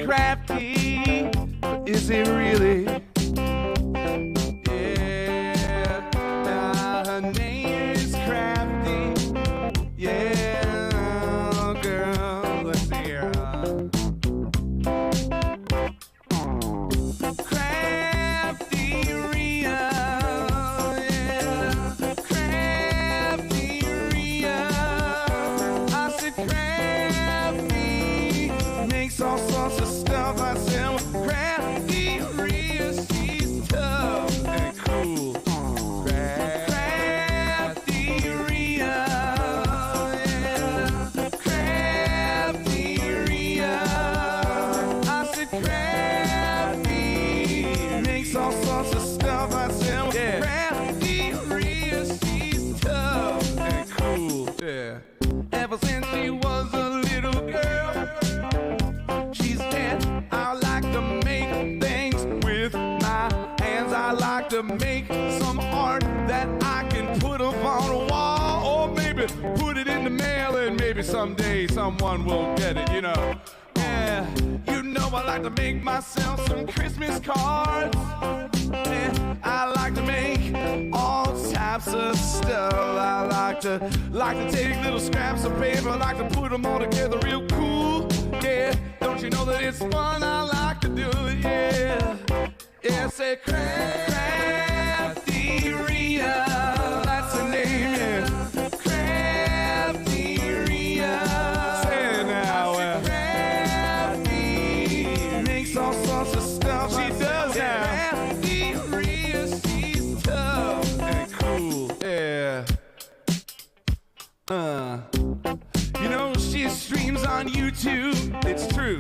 crafty, but is it really? Yeah, her name is Crafty. Yeah, girl, let's see here. CraftyRia, yeah, CraftyRia. I said Crafty makes all sorts of stuff. I said CraftyRia, she's tough and cool. CraftyRia, yeah, CraftyRia. I said Crafty makes all sorts of stuff. I said CraftyRia, she's tough and cool. Yeah. Ever since she was a little girl, she said, I like to make things with my hands. I like to make some art that I can put up on a wall, or maybe put it in the mail, and maybe someday someone will get it, you know. Yeah, you know I like to make myself some Christmas cards. Yeah, I like to make all types of stuff. I like to take little scraps of paper, I like to put them all together real cool. Yeah, don't you know that it's fun? I like to do it. Yeah, yeah, say CraftyRia, that's the name. Yeah, CraftyRia. Say it now. Crafty makes all sorts of stuff. She does now. CraftyRia, she's tough and cool. Yeah. You know she streams on YouTube. It's true.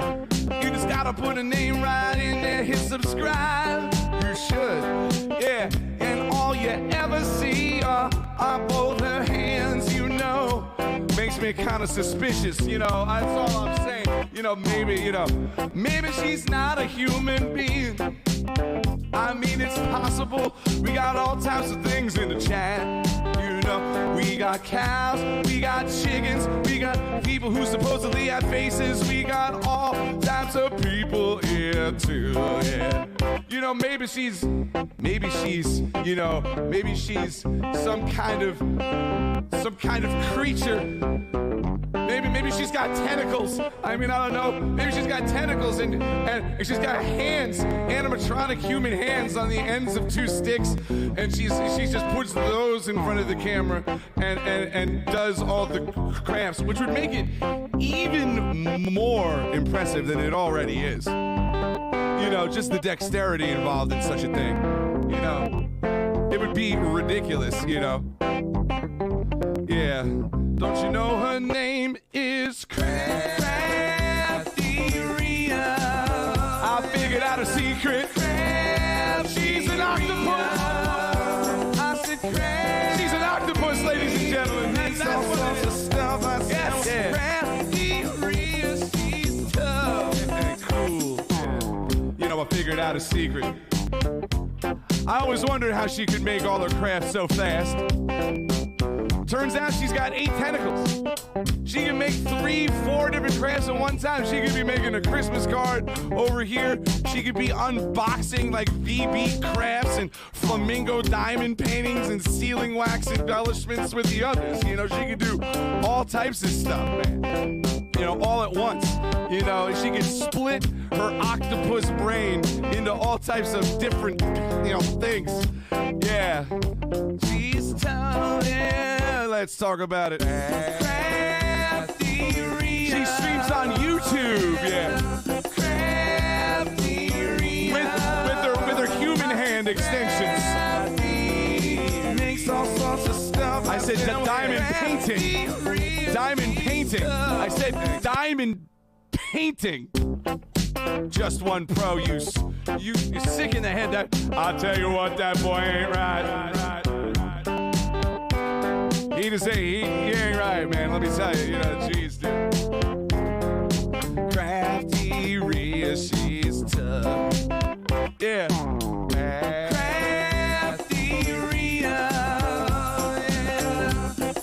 You just gotta put a name right in there, hit subscribe. You should. Yeah. And all you ever see are both her hands. You know, makes me kind of suspicious. You know, that's all I'm saying. You know, maybe she's not a human being. I mean, it's possible. We got all types of things in the chat. You know, we got cows, we got chickens, we got people who supposedly have faces. We got all types of people here too. Yeah. You know, maybe she's, you know, maybe she's some kind of creature. Maybe she's got tentacles. I mean, I don't know. Maybe she's got tentacles and she's got hands, animatronic human hands on the ends of two sticks, and she just puts those in front of the camera and does all the crafts, which would make it even more impressive than it already is. You know, just the dexterity involved in such a thing. You know, it would be ridiculous, you know. Yeah. Don't you know her name is CraftyRia? I figured out a secret. She's an octopus. I said she's an octopus, ladies and gentlemen. And that's what the stuff I said. Yes. CraftyRia, she's tough and cool. You know, I figured out a secret. I always wondered how she could make all her crafts so fast. Turns out she's got 8 tentacles. She can make 3, 4 different crafts at one time. She could be making a Christmas card over here. She could be unboxing like VB crafts and flamingo diamond paintings and sealing wax embellishments with the others. You know, she could do all types of stuff, man. You know, all at once. You know, she could split her octopus brain into all types of different, you know, things. Yeah. She's tough, yeah. Let's talk about it. CraftyRia. She streams on YouTube, yeah. CraftyRia. With her human hand extensions. Makes all sorts of stuff. I said diamond painting. Diamond painting. I said diamond painting. Just one pro. You sick in the head. That I'll tell you what, that boy ain't right. He just say he ain't right, man. Let me tell you, you know, jeez, dude. CraftyRia, she's tough. Yeah. CraftyRia, yeah.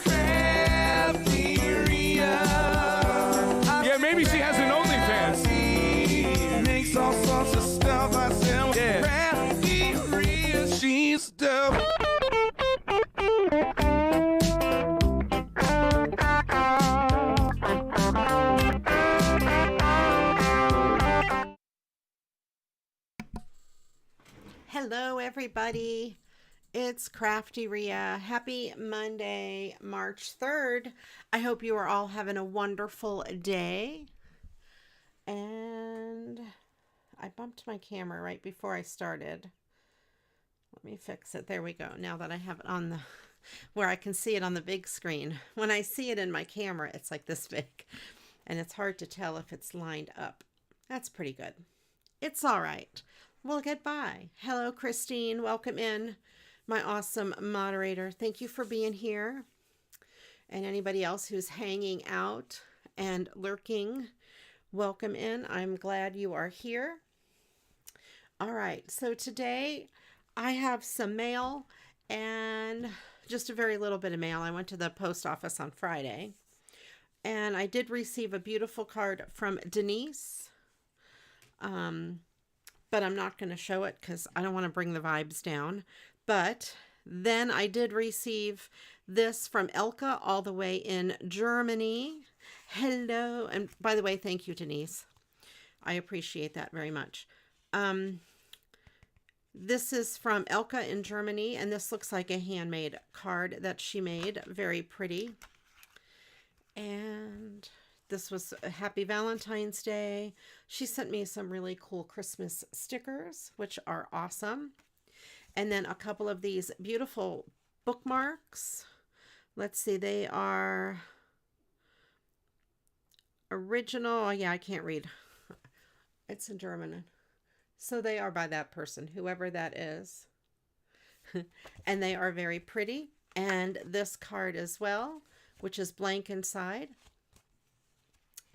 CraftyRia. Yeah, maybe she has an OnlyFans. Hello, everybody. It's CraftyRia. Happy Monday, March 3rd. I hope you are all having a wonderful day. And I bumped my camera right before I started. Let me fix it. There we go. Now that I have it on the, where I can see it on the big screen. When I see it in my camera, it's like this big. And it's hard to tell if it's lined up. That's pretty good. It's all right. We'll get by. Hello, Christine. Welcome in, my awesome moderator. Thank you for being here. And anybody else who's hanging out and lurking, welcome in. I'm glad you are here. All right. So today I have some mail and just a very little bit of mail. I went to the post office on Friday and I did receive a beautiful card from Denise. But I'm not going to show it because I don't want to bring the vibes down. But then I did receive this from Elka all the way in Germany. Hello. And by the way, thank you, Denise. I appreciate that very much. This is from Elka in Germany, and this looks like a handmade card that she made. Very pretty. And this was a Happy Valentine's Day. She sent me some really cool Christmas stickers, which are awesome. And then a couple of these beautiful bookmarks. Let's see, they are original. Oh, yeah, I can't read. It's in German. So they are by that person, whoever that is. And they are very pretty. And this card as well, which is blank inside.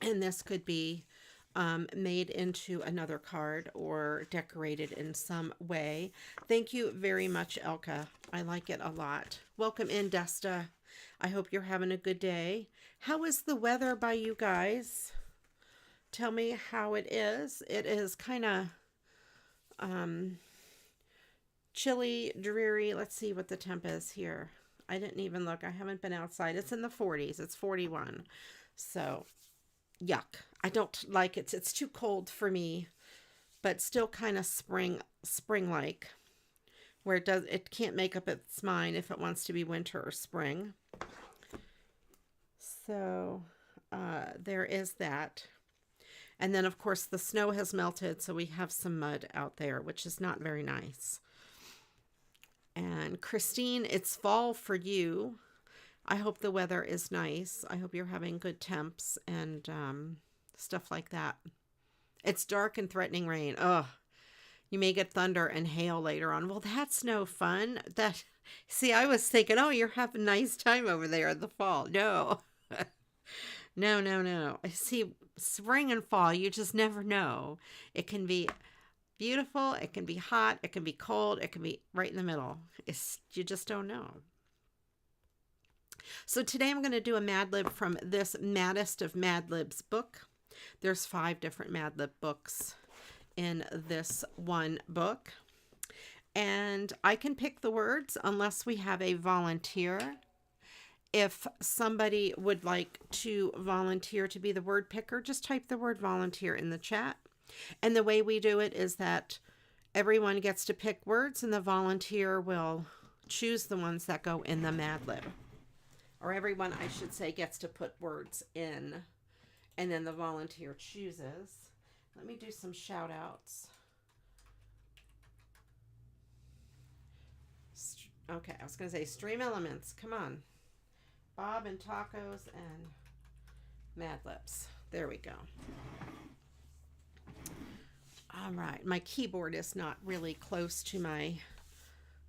And this could be made into another card or decorated in some way. Thank you very much, Elka. I like it a lot. Welcome in, Desta. I hope you're having a good day. How is the weather by you guys? Tell me how it is. It is kind of chilly, dreary. Let's see what the temp is here. I didn't even look. I haven't been outside. It's in the 40s. It's 41. So yuck. I don't like it. It's too cold for me, but still kind of spring-like, where it can't make up its mind if it wants to be winter or spring. So there is that. And then, of course, the snow has melted, so we have some mud out there, which is not very nice. And Christine, it's fall for you. I hope the weather is nice. I hope you're having good temps and stuff like that. It's dark and threatening rain. Oh, you may get thunder and hail later on. Well, that's no fun. See, I was thinking, oh, you're having a nice time over there in the fall. No. No. I see, spring and fall, you just never know. It can be beautiful. It can be hot. It can be cold. It can be right in the middle. You just don't know. So today I'm going to do a Mad Lib from this Maddest of Mad Libs book. There's 5 different Mad Lib books in this one book. And I can pick the words unless we have a volunteer. If somebody would like to volunteer to be the word picker, just type the word volunteer in the chat. And the way we do it is that everyone gets to pick words and the volunteer will choose the ones that go in the Mad Lib. Or everyone, I should say, gets to put words in, and then the volunteer chooses. Let me do some shout outs. Okay, I was going to say Stream Elements. Come on. Bob and Tacos and Mad Libs. There we go. All right. My keyboard is not really close to my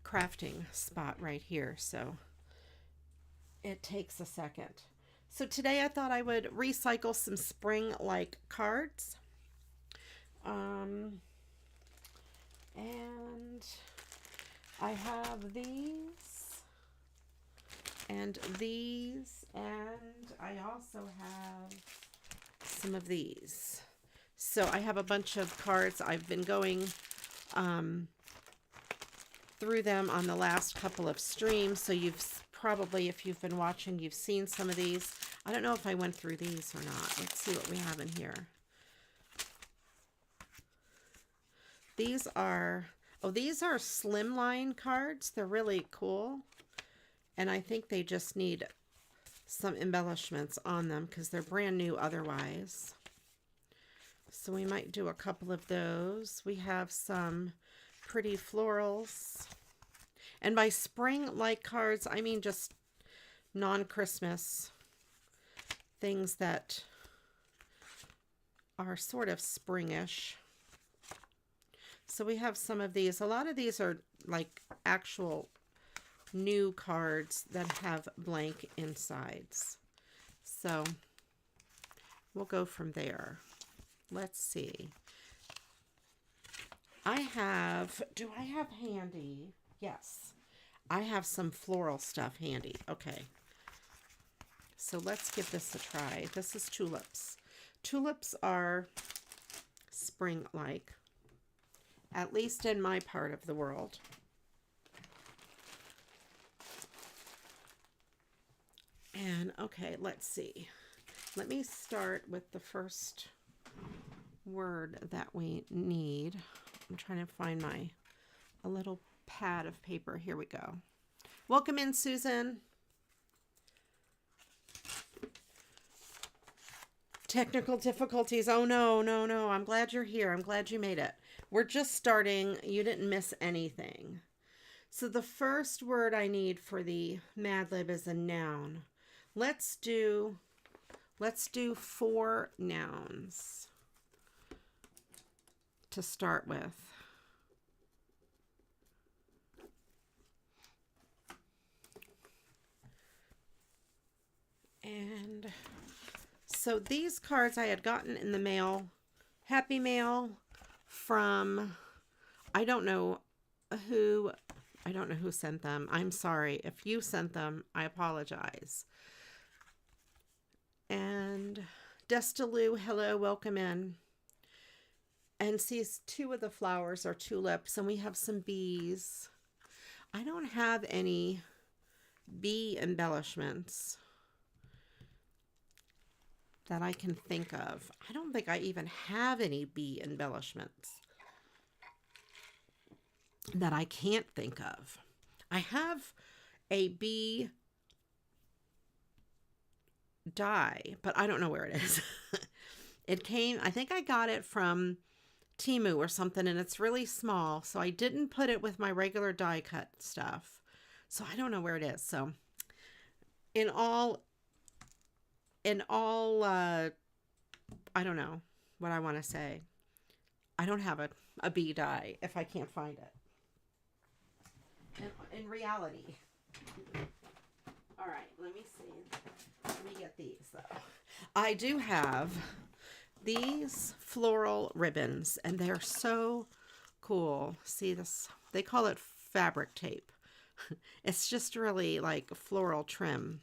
crafting spot right here, so it takes a second. So today I thought I would recycle some spring-like cards. And I have these and these, and I also have some of these. So I have a bunch of cards. I've been going through them on the last couple of streams, so you've probably, if you've been watching, you've seen some of these. I don't know if I went through these or not. Let's see what we have in here. These are, Oh, these are slimline cards. They're really cool. And I think they just need some embellishments on them because they're brand new otherwise. So we might do a couple of those. We have some pretty florals. And by spring-like cards, I mean just non-Christmas things that are sort of springish. So we have some of these. A lot of these are like actual new cards that have blank insides. So we'll go from there. Let's see. Do I have handy? Yes. I have some floral stuff handy. Okay. So let's give this a try. This is tulips. Tulips are spring-like, at least in my part of the world. And okay, let's see. Let me start with the first word that we need. I'm trying to find a little pad of paper. Here we go. Welcome in, Susan. Technical difficulties. Oh, no, no, no. I'm glad you're here. I'm glad you made it. We're just starting. You didn't miss anything. So the first word I need for the Mad Lib is a noun. Let's do 4 nouns to start with. And so these cards I had gotten in the mail, Happy Mail, from, I don't know who sent them. I'm sorry. If you sent them, I apologize. And Destaloo, hello, welcome in. And see, 2 of the flowers are tulips, and we have some bees. I don't have any bee embellishments that I can think of. I don't think I even have any bee embellishments that I can't think of. I have a bee die, but I don't know where it is. It came, I think I got it from Temu or something, and it's really small, so I didn't put it with my regular die cut stuff. So I don't know where it is. So in all I don't know what I want to say. I don't have a bee die if I can't find it. In reality. All right, let me see. Let me get these though. I do have these floral ribbons, and they're so cool. See this? They call it fabric tape. It's just really like floral trim.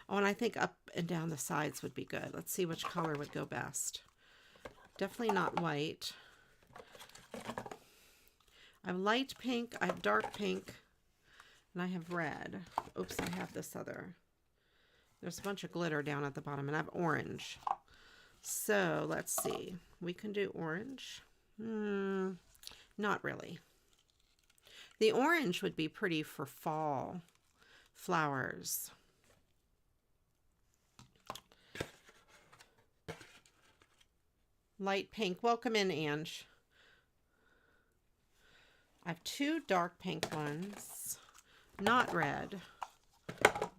Oh, and I think up and down the sides would be good. Let's see which color would go best. Definitely not white. I have light pink, I have dark pink, and I have red. Oops, I have this other. There's a bunch of glitter down at the bottom, and I have orange. So let's see. We can do orange. Not really. The orange would be pretty for fall flowers. Light pink. Welcome in, Ange. I have 2 dark pink ones. Not red.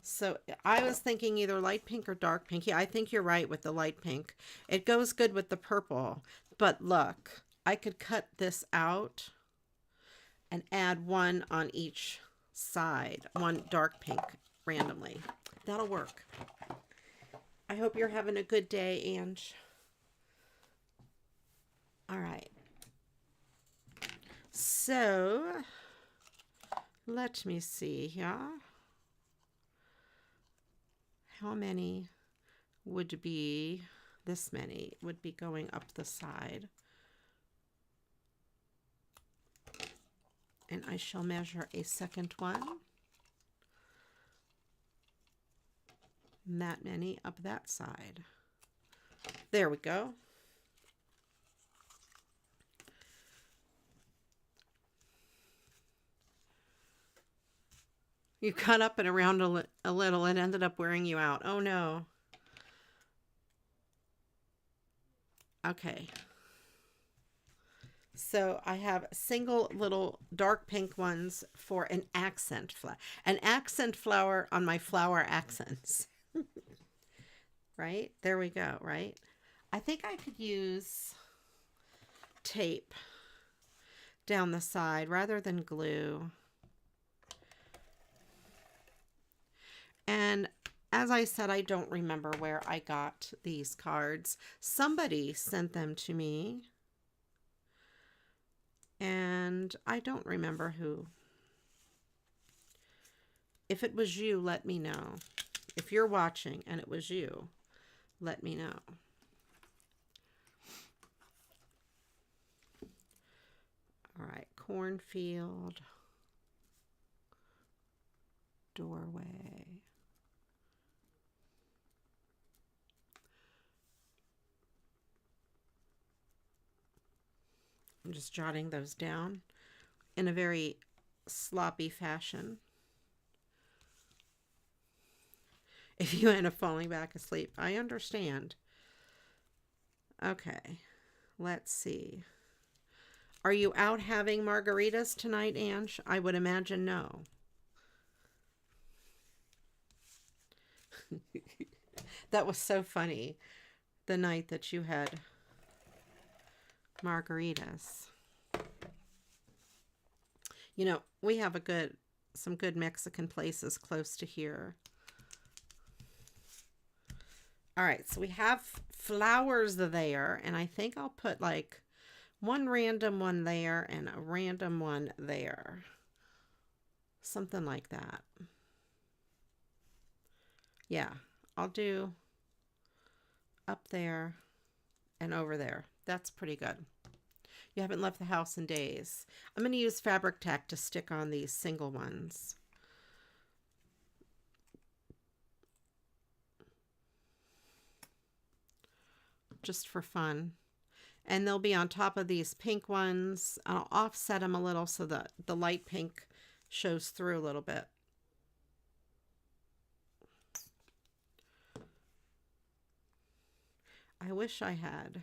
So I was thinking either light pink or dark pink. Yeah, I think you're right with the light pink. It goes good with the purple. But look, I could cut this out and add 1 on each side. 1 dark pink randomly. That'll work. I hope you're having a good day, Ange. All right. So let me see here. How many would be, this many would be going up the side. And I shall measure a second one. And that many up that side. There we go. You cut up and around a little and ended up wearing you out. Oh no. Okay. So I have single little dark pink ones for an accent flower. An accent flower on my flower accents. Right? There we go, right? I think I could use tape down the side rather than glue. And as I said, I don't remember where I got these cards. Somebody sent them to me. And I don't remember who. If it was you, let me know. If you're watching and it was you, let me know. All right, cornfield, doorway. I'm just jotting those down in a very sloppy fashion. If you end up falling back asleep, I understand. Okay, let's see. Are you out having margaritas tonight, Ange? I would imagine no. That was so funny, the night that you had margaritas. You know, we have some good Mexican places close to here. All right, so we have flowers there, and I think I'll put like one random one there and a random one there. Something like that. Yeah, I'll do up there and over there. That's pretty good. You haven't left the house in days. I'm going to use fabric tack to stick on these single ones. Just for fun. And they'll be on top of these pink ones. I'll offset them a little so that the light pink shows through a little bit. I wish I had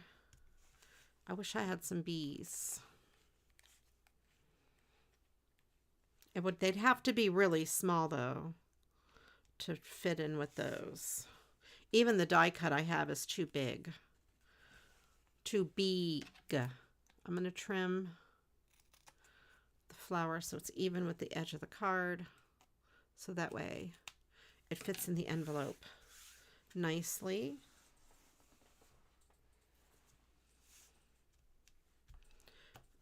some bees. They'd have to be really small though to fit in with those. Even the die cut I have is too big. Too big. I'm going to trim the flower so it's even with the edge of the card. So that way it fits in the envelope nicely.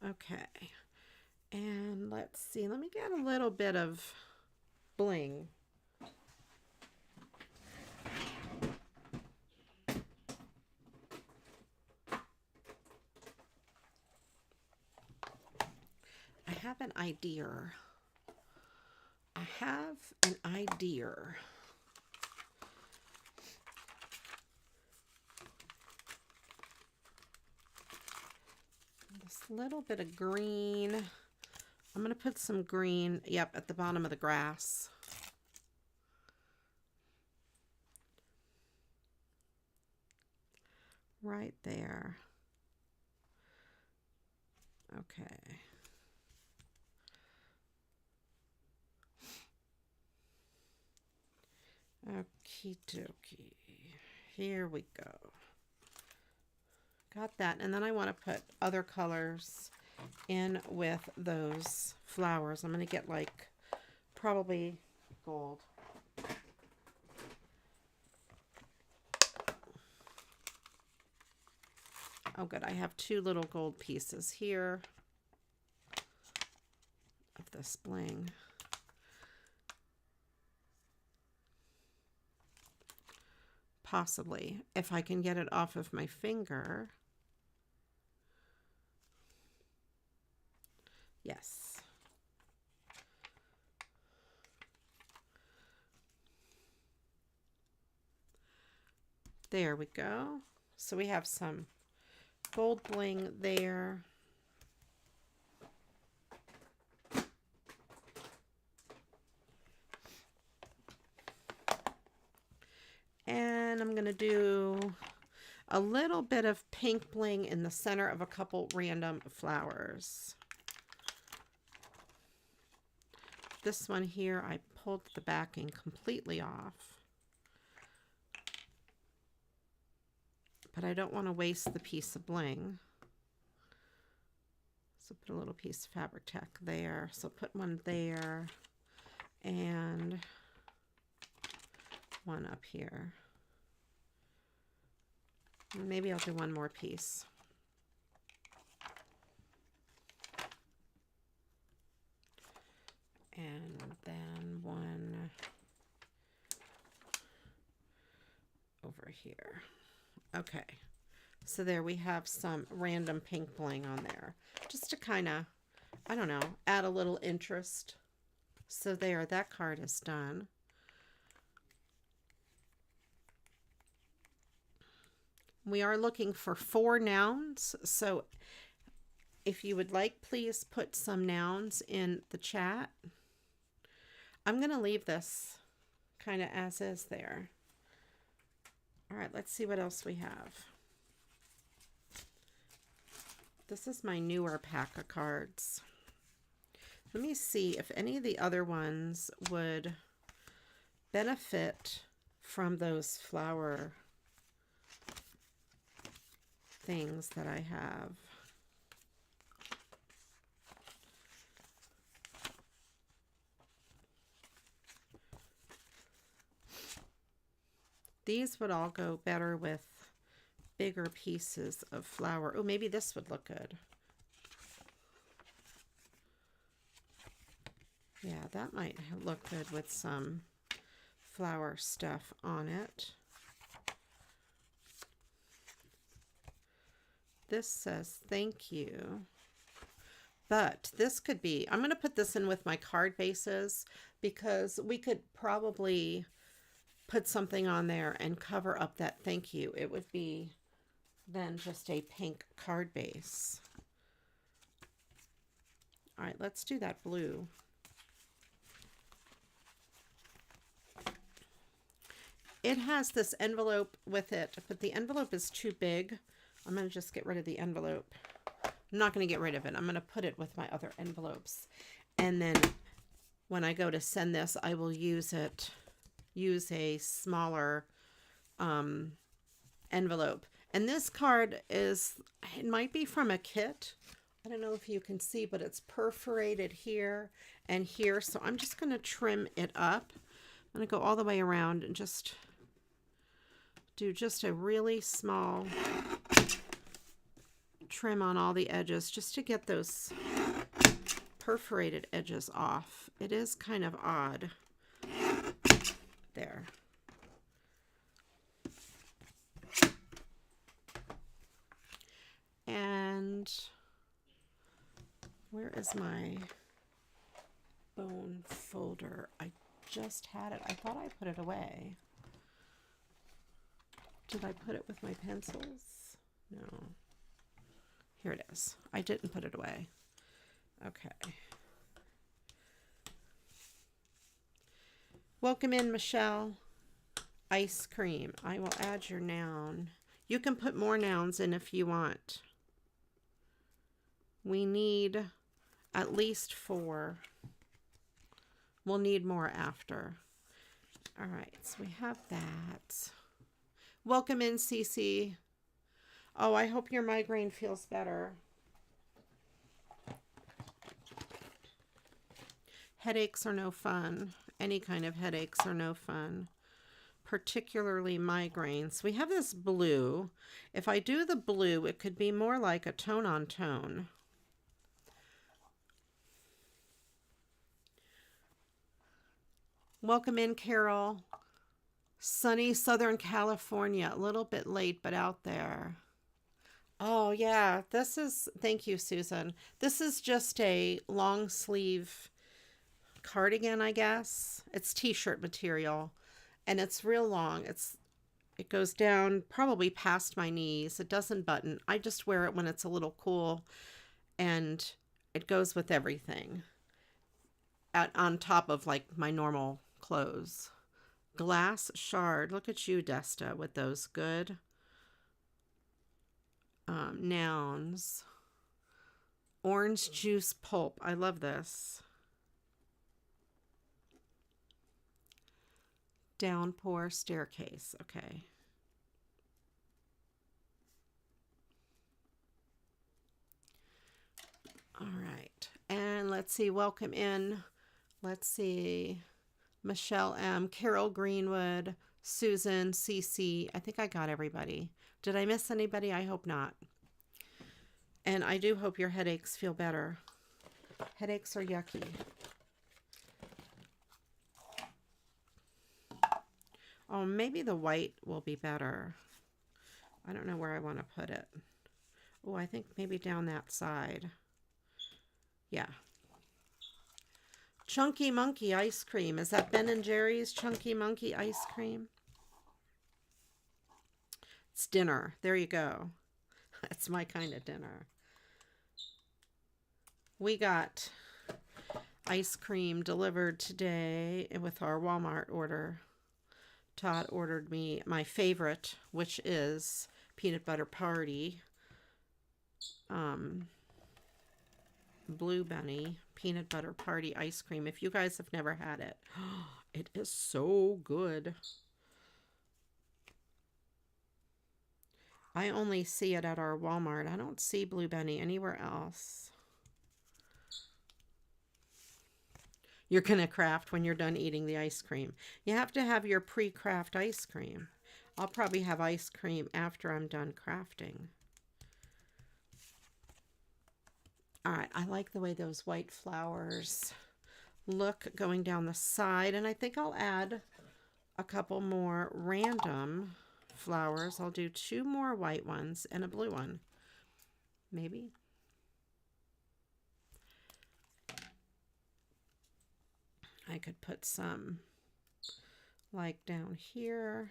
Okay. And let's see. Let me get a little bit of bling. I have an idea. This little bit of green. I'm going to put some green, yep, at the bottom of the grass. Right there. Okay. Okie dokie. Here we go. Got that. And then I want to put other colors in with those flowers. I'm going to get like probably gold. Oh good, I have two little gold pieces here of this bling. Possibly, if I can get it off of my finger. Yes. There we go. So we have some gold bling there. I'm going to do a little bit of pink bling in the center of a couple random flowers. This one here, I pulled the backing completely off. But I don't want to waste the piece of bling. So put a little piece of fabric tack there. So put one there and one up here. Maybe I'll do one more piece. And then one over here. Okay, so there we have some random pink bling on there, just to kind of, I don't know, add a little interest. So there, that card is done. We are looking for 4 nouns, so if you would like, please put some nouns in the chat. I'm going to leave this kind of as is there. All right, let's see what else we have. This is my newer pack of cards. Let me see if any of the other ones would benefit from those flower things that I have. These would all go better with bigger pieces of flower. Oh, maybe this would look good. Yeah, that might look good with some flower stuff on it. This says thank you. But this could be, I'm going to put this in with my card bases because we could probably put something on there and cover up that thank you. It would be then just a pink card base. All right, let's do that blue. It has this envelope with it, but the envelope is too big. I'm going to just get rid of the envelope. I'm not going to get rid of it. I'm going to put it with my other envelopes. And then when I go to send this, I will use a smaller envelope. And this card is, it might be from a kit. I don't know if you can see, but it's perforated here and here. So I'm just going to trim it up. I'm going to go all the way around and just do just a really small trim on all the edges just to get those perforated edges off. It is kind of odd. There. And where is my bone folder? I just had it. I thought I put it away. Did I put it with my pencils? No. Here it is. I didn't put it away. Okay. Welcome in, Michelle. Ice cream. I will add your noun. You can put more nouns in if you want. We need at least 4. We'll need more after. All right, so we have that. Welcome in, Cece. Oh, I hope your migraine feels better. Headaches are no fun. Any kind of headaches are no fun, particularly migraines. We have this blue. If I do the blue, it could be more like a tone on tone. Welcome in, Carol. Sunny Southern California. A little bit late, but out there. Oh, yeah. This is, thank you, Susan. This is just a long sleeve cardigan, I guess. It's t-shirt material, and it's real long. It goes down probably past my knees. It doesn't button. I just wear it when it's a little cool, and it goes with everything on top of like my normal clothes. Glass shard. Look at you, Desta, with those good nouns. Orange juice pulp. I love this. Downpour staircase. Okay. All right. And let's see. Welcome in. Let's see. Michelle M. Carol Greenwood. Susan. CC. I think I got everybody. Did I miss anybody? I hope not. And I do hope your headaches feel better. Headaches are yucky. Oh, maybe the white will be better. I don't know where I want to put it. Oh, I think maybe down that side. Yeah. Chunky Monkey ice cream. Is that Ben & Jerry's Chunky Monkey ice cream? It's dinner. There you go. That's my kind of dinner. We got ice cream delivered today with our Walmart order. Todd ordered me my favorite, which is Peanut Butter Party. Blue Bunny Peanut Butter Party ice cream. If you guys have never had it, it is so good. I only see it at our Walmart. I don't see Blue Bunny anywhere else. You're going to craft when you're done eating the ice cream. You have to have your pre-craft ice cream. I'll probably have ice cream after I'm done crafting. All right, I like the way those white flowers look going down the side. And I think I'll add a couple more random flowers. I'll do 2 more white ones and a blue one. Maybe. I could put some like down here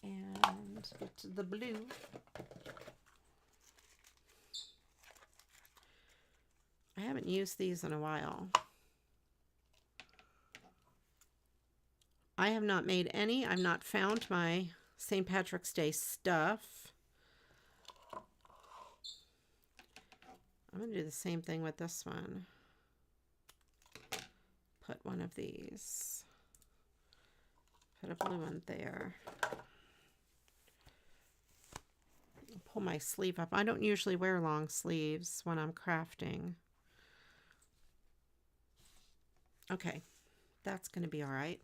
and get to the blue. I haven't used these in a while. I have not made any. I've not found my St. Patrick's Day stuff. I'm going to do the same thing with this one. Put one of these. Put a blue one there. Pull my sleeve up. I don't usually wear long sleeves when I'm crafting. Okay, that's going to be all right.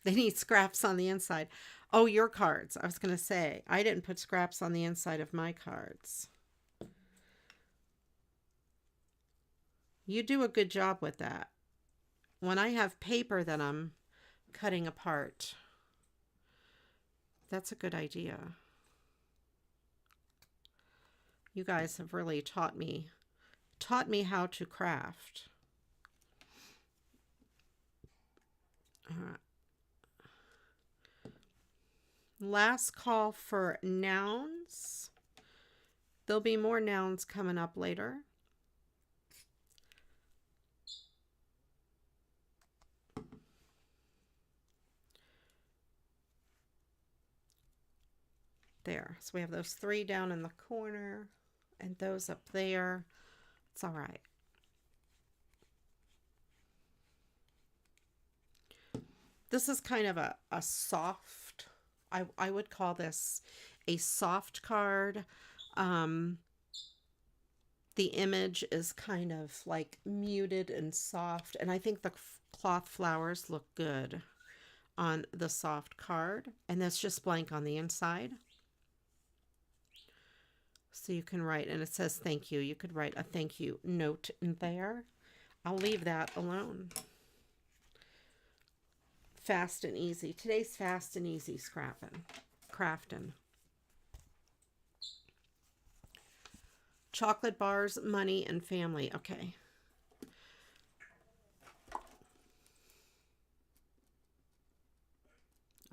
They need scraps on the inside. Oh, your cards. I was going to say, I didn't put scraps on the inside of my cards. You do a good job with that. When I have paper that I'm cutting apart, that's a good idea. You guys have really taught me how to craft. All right. Last call for nouns. There'll be more nouns coming up later. There. So we have those 3 down in the corner and those up there. It's all right. This is kind of a soft, I would call this a soft card. The image is kind of like muted and soft, and I think the cloth flowers look good on the soft card, and that's just blank on the inside. So you can write, and it says thank you. You could write a thank you note in there. I'll leave that alone. Fast and easy. Today's fast and easy crafting. Chocolate bars, money, and family. Okay.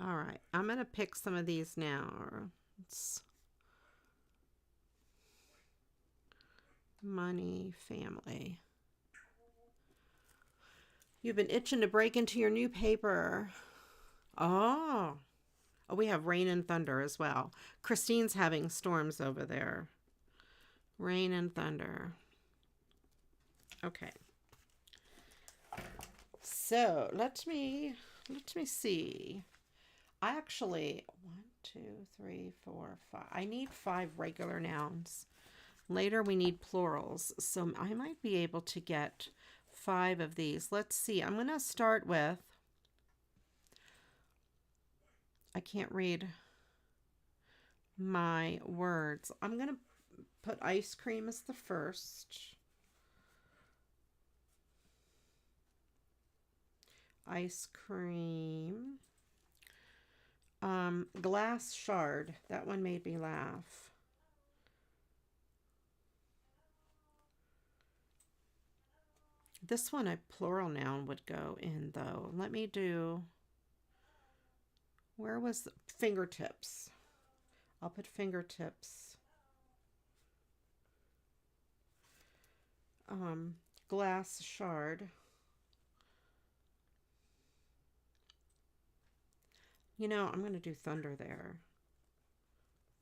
All right. I'm going to pick some of these now. It's money, family. You've been itching to break into your new paper. Oh. Oh, we have rain and thunder as well. Christine's having storms over there. Rain and thunder. Okay. So let me see. I actually 1, 2, 3, 4, 5. I need 5 regular nouns. Later we need plurals. So I might be able to get 5 of these. Let's see. I'm going to start with, I can't read my words. I'm going to put ice cream as the first. Ice cream. Glass shard. That one made me laugh. This one, a plural noun would go in, though. Let me do, where was the fingertips? I'll put fingertips. Glass shard. You know, I'm going to do thunder there.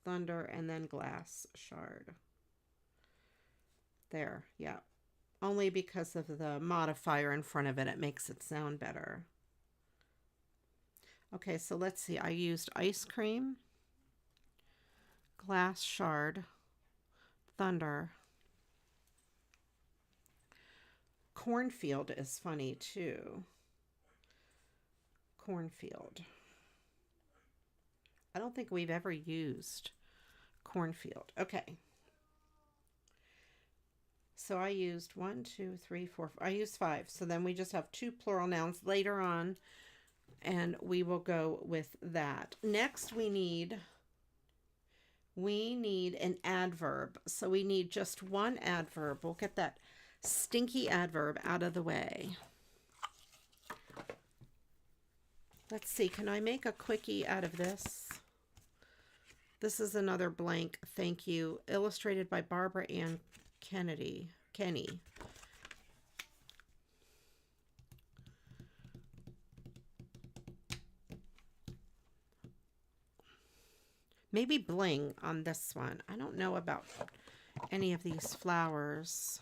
Thunder and then glass shard. There, yeah. Only because of the modifier in front of it, it makes it sound better. Okay, so let's see. I used ice cream, glass shard, thunder. Cornfield is funny too. Cornfield. I don't think we've ever used cornfield. Okay. So I used 1, 2, 3, 4. I used 5. So then we just have 2 plural nouns later on, and we will go with that. Next, we need an adverb. So we need just one adverb. We'll get that stinky adverb out of the way. Let's see. Can I make a quickie out of this? This is another blank thank you, illustrated by Barbara Ann Kenny. Maybe bling on this one. I don't know about any of these flowers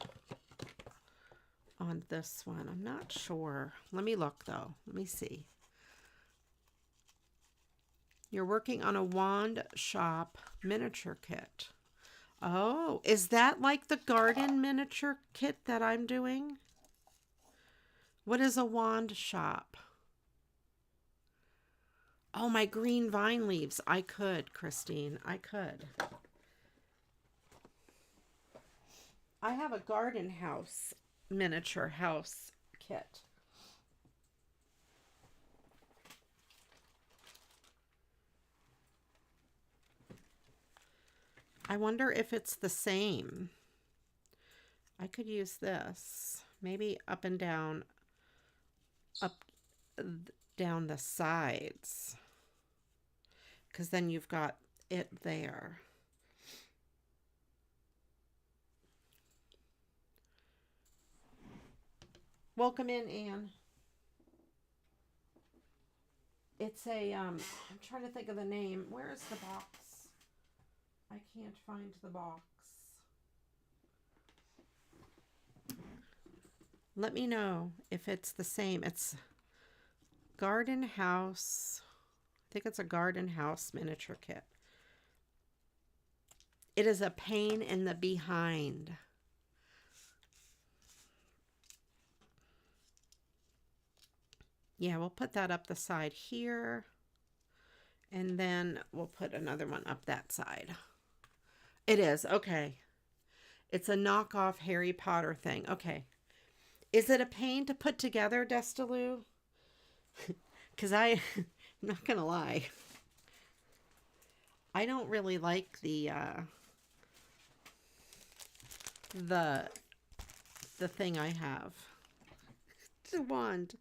on this one. I'm not sure. Let me look though. Let me see. You're working on a wand shop miniature kit. Oh, is that like the garden miniature kit that I'm doing? What is a wand shop? Oh, my green vine leaves. I could, Christine. I could. I have a garden house, miniature house kit. I wonder if it's the same. I could use this. Maybe up and down, down the sides. Because then you've got it there. Welcome in, Anne. It's a, I'm trying to think of the name. Where is the box? I can't find the box. Let me know if it's the same. It's Garden House. I think it's a Garden House miniature kit. It is a pain in the behind. Yeah, we'll put that up the side here. And then we'll put another one up that side. It is. Okay. It's a knockoff Harry Potter thing. Okay. Is it a pain to put together, Destaloo? Because I'm not going to lie. I don't really like the thing I have. The wand.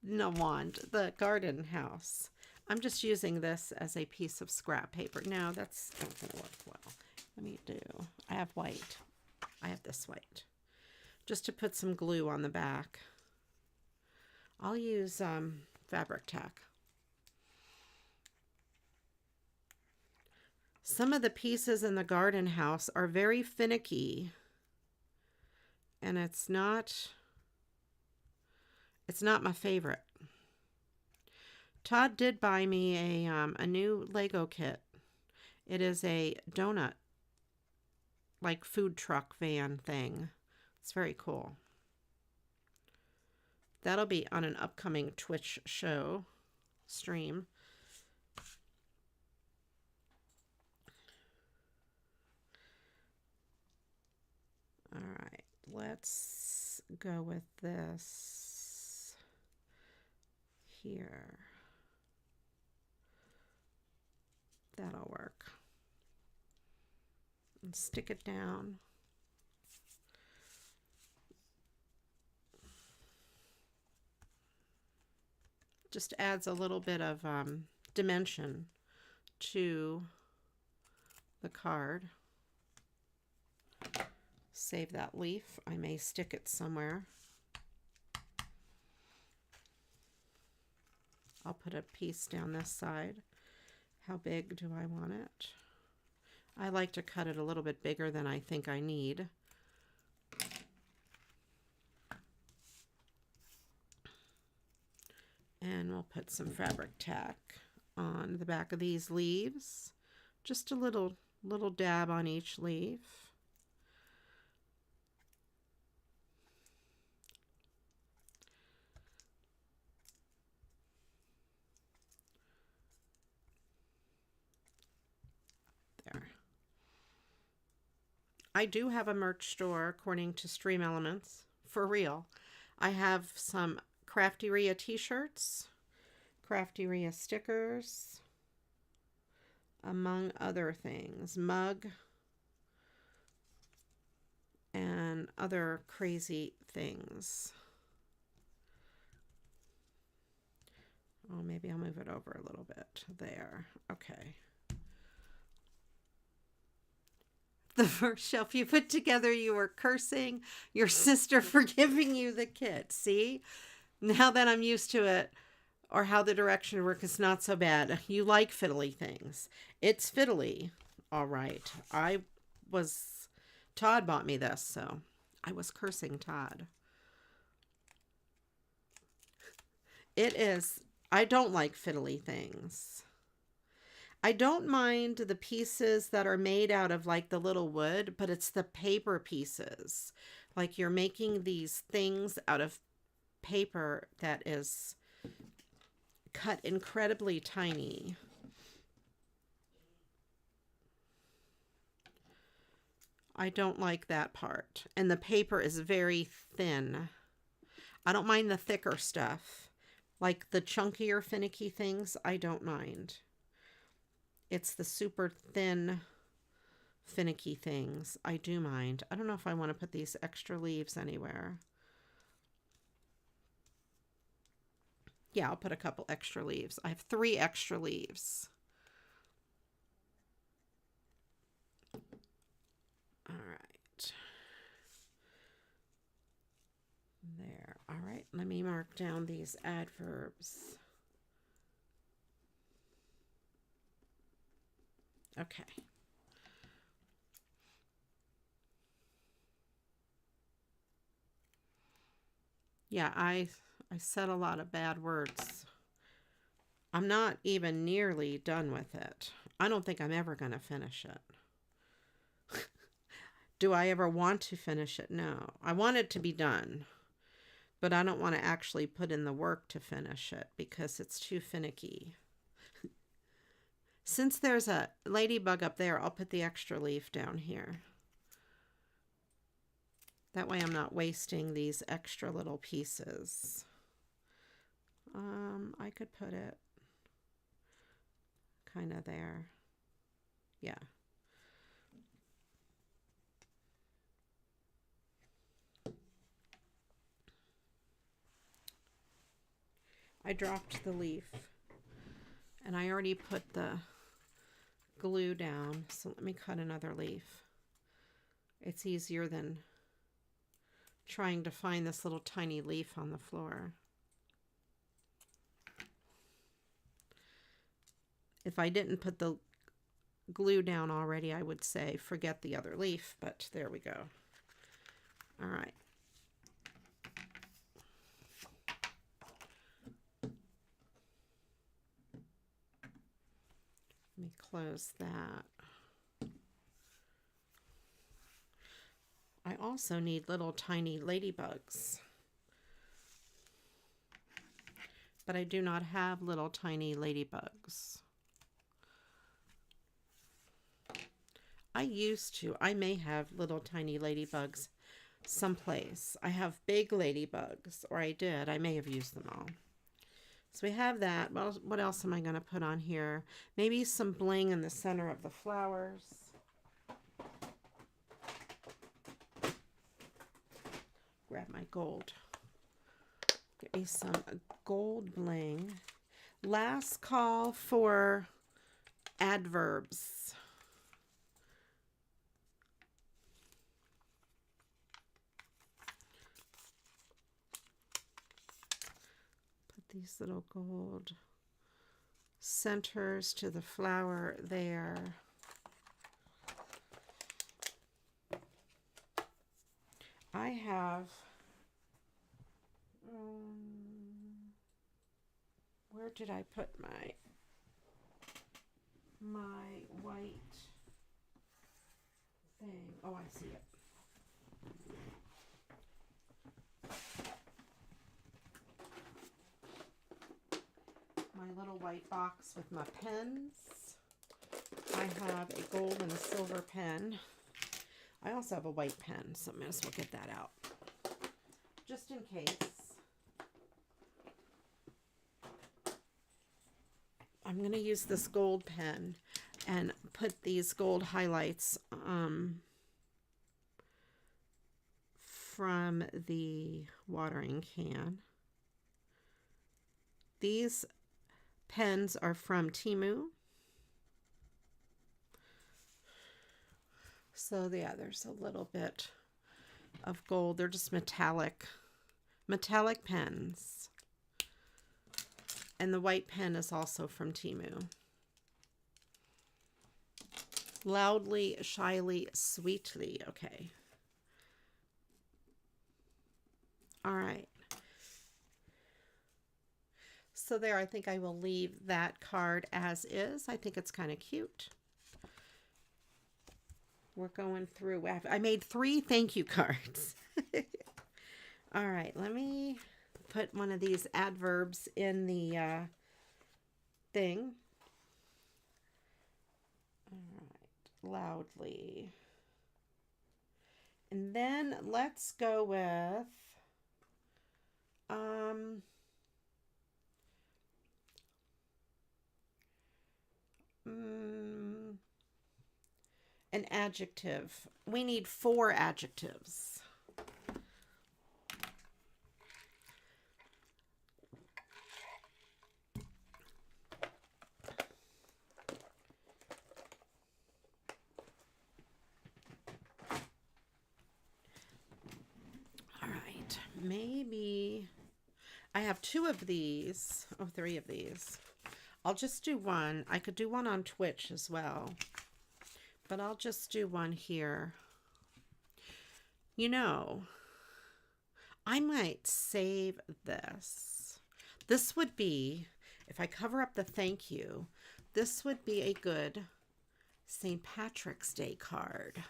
No wand. The garden house. I'm just using this as a piece of scrap paper. No, that's not going to work well. Let me do. I have white. I have this white. Just to put some glue on the back. I'll use fabric tack. Some of the pieces in the garden house are very finicky, and it's not my favorite. Todd did buy me a new Lego kit. It is a donut, like food truck van thing. It's very cool. That'll be on an upcoming Twitch show stream. All right, let's go with this here. That'll work. And stick it down. Just adds a little bit of dimension to the card. Save that leaf. I may stick it somewhere. I'll put a piece down this side. How big do I want it? I like to cut it a little bit bigger than I think I need. And we'll put some fabric tack on the back of these leaves. Just a little dab on each leaf. There. I do have a merch store according to Stream Elements, for real. I have some CraftyRia t-shirts, CraftyRia stickers, among other things, mug, and other crazy things. Oh, maybe I'll move it over a little bit. There. Okay. The first shelf you put together, you were cursing your sister for giving you the kit. See? Now that I'm used to it, or how the direction works, it's not so bad. You like fiddly things. It's fiddly. All right. Todd bought me this, so I was cursing Todd. It is, I don't like fiddly things. I don't mind the pieces that are made out of like the little wood, but it's the paper pieces. Like you're making these things out of paper that is cut incredibly tiny. I don't like that part. And the paper is very thin. I don't mind the thicker stuff. Like the chunkier, finicky things, I don't mind. It's the super thin, finicky things I do mind. I don't know if I want to put these extra leaves anywhere. Yeah, I'll put a couple extra leaves. I have 3 extra leaves. All right. There. All right. Let me mark down these adverbs. Okay. Yeah, I said a lot of bad words. I'm not even nearly done with it. I don't think I'm ever going to finish it. Do I ever want to finish it? No. I want it to be done, but I don't want to actually put in the work to finish it because it's too finicky. Since there's a ladybug up there, I'll put the extra leaf down here. That way I'm not wasting these extra little pieces. I could put it kind of there. Yeah. I dropped the leaf and I already put the glue down, so let me cut another leaf. It's easier than trying to find this little tiny leaf on the floor. If I didn't put the glue down already, I would say forget the other leaf, but there we go. All right. Let me close that. I also need little tiny ladybugs, but I do not have little tiny ladybugs. I used to. I may have little tiny ladybugs someplace. I have big ladybugs, or I did. I may have used them all. So we have that. Well, what else am I going to put on here? Maybe some bling in the center of the flowers. Grab my gold. Get me some gold bling. Last call for adverbs. Put these little gold centers to the flower there. I have, where did I put my white thing? Oh, I see it. My little white box with my pens. I have a gold and a silver pen. I also have a white pen, so I might as well get that out. Just in case. I'm going to use this gold pen and put these gold highlights from the watering can. These pens are from Temu. So yeah, there's a little bit of gold. They're just metallic pens. And the white pen is also from Temu. Loudly, shyly, sweetly. Okay. All right. So there, I think I will leave that card as is. I think it's kind of cute. We're going through. I made 3 thank you cards. All right, let me put one of these adverbs in the thing. All right, loudly. And then let's go with an adjective. We need 4 adjectives. All right, maybe I have 2 of these, 3 of these. I'll just do one. I could do one on Twitch as well, but I'll just do one here. You know, I might save this. This would be, if I cover up the thank you, this would be a good St. Patrick's Day card.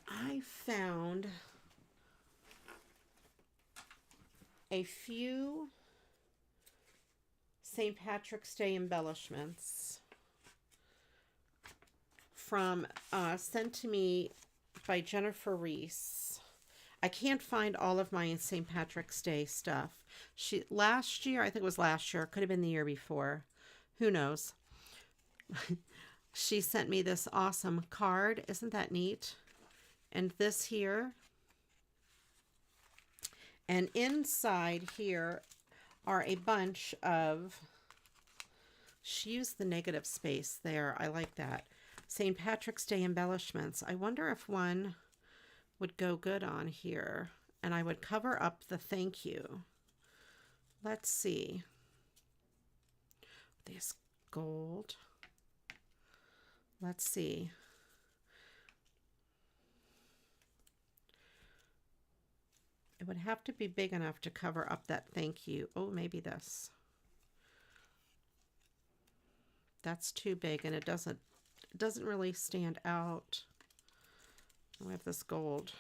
I found a few St. Patrick's Day embellishments from sent to me by Jennifer Reese. I can't find all of my St. Patrick's Day stuff. Last year, I think it was last year, could have been the year before. Who knows? She sent me this awesome card. Isn't that neat? And this here. And inside here are a bunch of, she used the negative space there. I like that. St. Patrick's Day embellishments. I wonder if one would go good on here. And I would cover up the thank you. Let's see. These gold. Let's see. It would have to be big enough to cover up that thank you. Oh, maybe this. That's too big and it doesn't really stand out. We have this gold.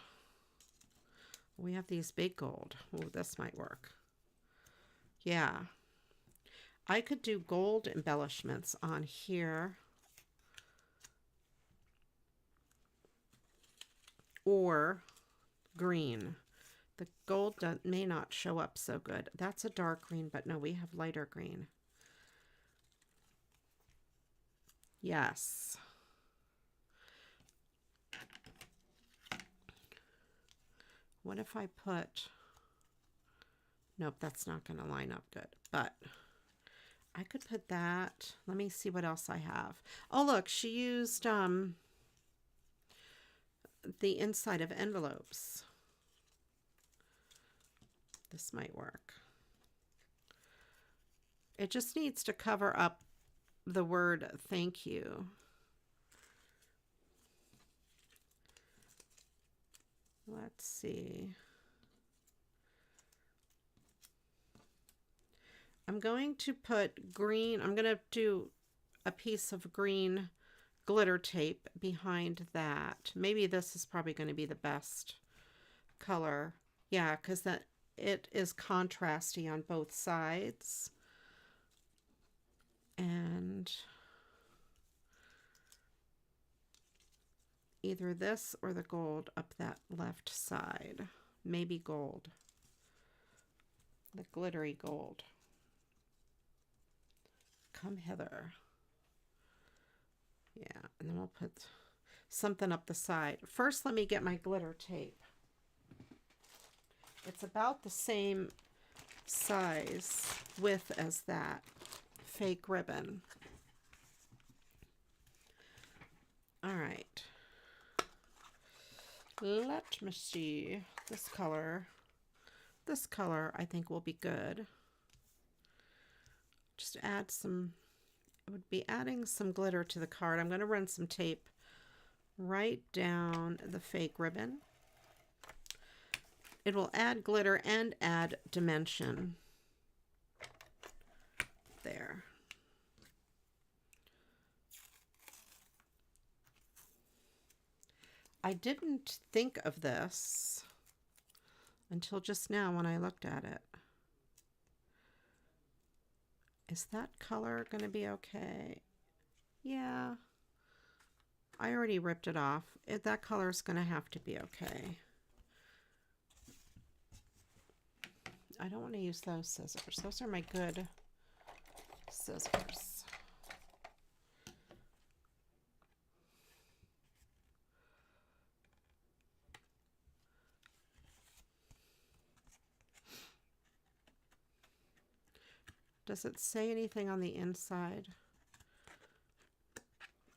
We have these big gold. Oh, this might work. Yeah. I could do gold embellishments on here. Or green. The gold may not show up so good. That's a dark green, but no, we have lighter green. Yes. What if I put... Nope, that's not going to line up good. But I could put that. Let me see what else I have. Oh, look, she used the inside of envelopes. This might work. It just needs to cover up the word thank you. Let's see. I'm going to put green. I'm going to do a piece of green glitter tape behind that. Maybe this is probably going to be the best color. Yeah, because that it is contrasty on both sides. And either this or the gold up that left side. Maybe gold. The glittery gold. Come hither. Yeah, and then we'll put something up the side. First, let me get my glitter tape. It's about the same size width as that fake ribbon. All right. Let me see. This color I think will be good. Just add some, I would be adding some glitter to the card. I'm going to run some tape right down the fake ribbon. It will add glitter and add dimension. There. I didn't think of this until just now when I looked at it. Is that color going to be okay? Yeah. I already ripped it off. That color is going to have to be okay. I don't want to use those scissors. Those are my good scissors. Does it say anything on the inside?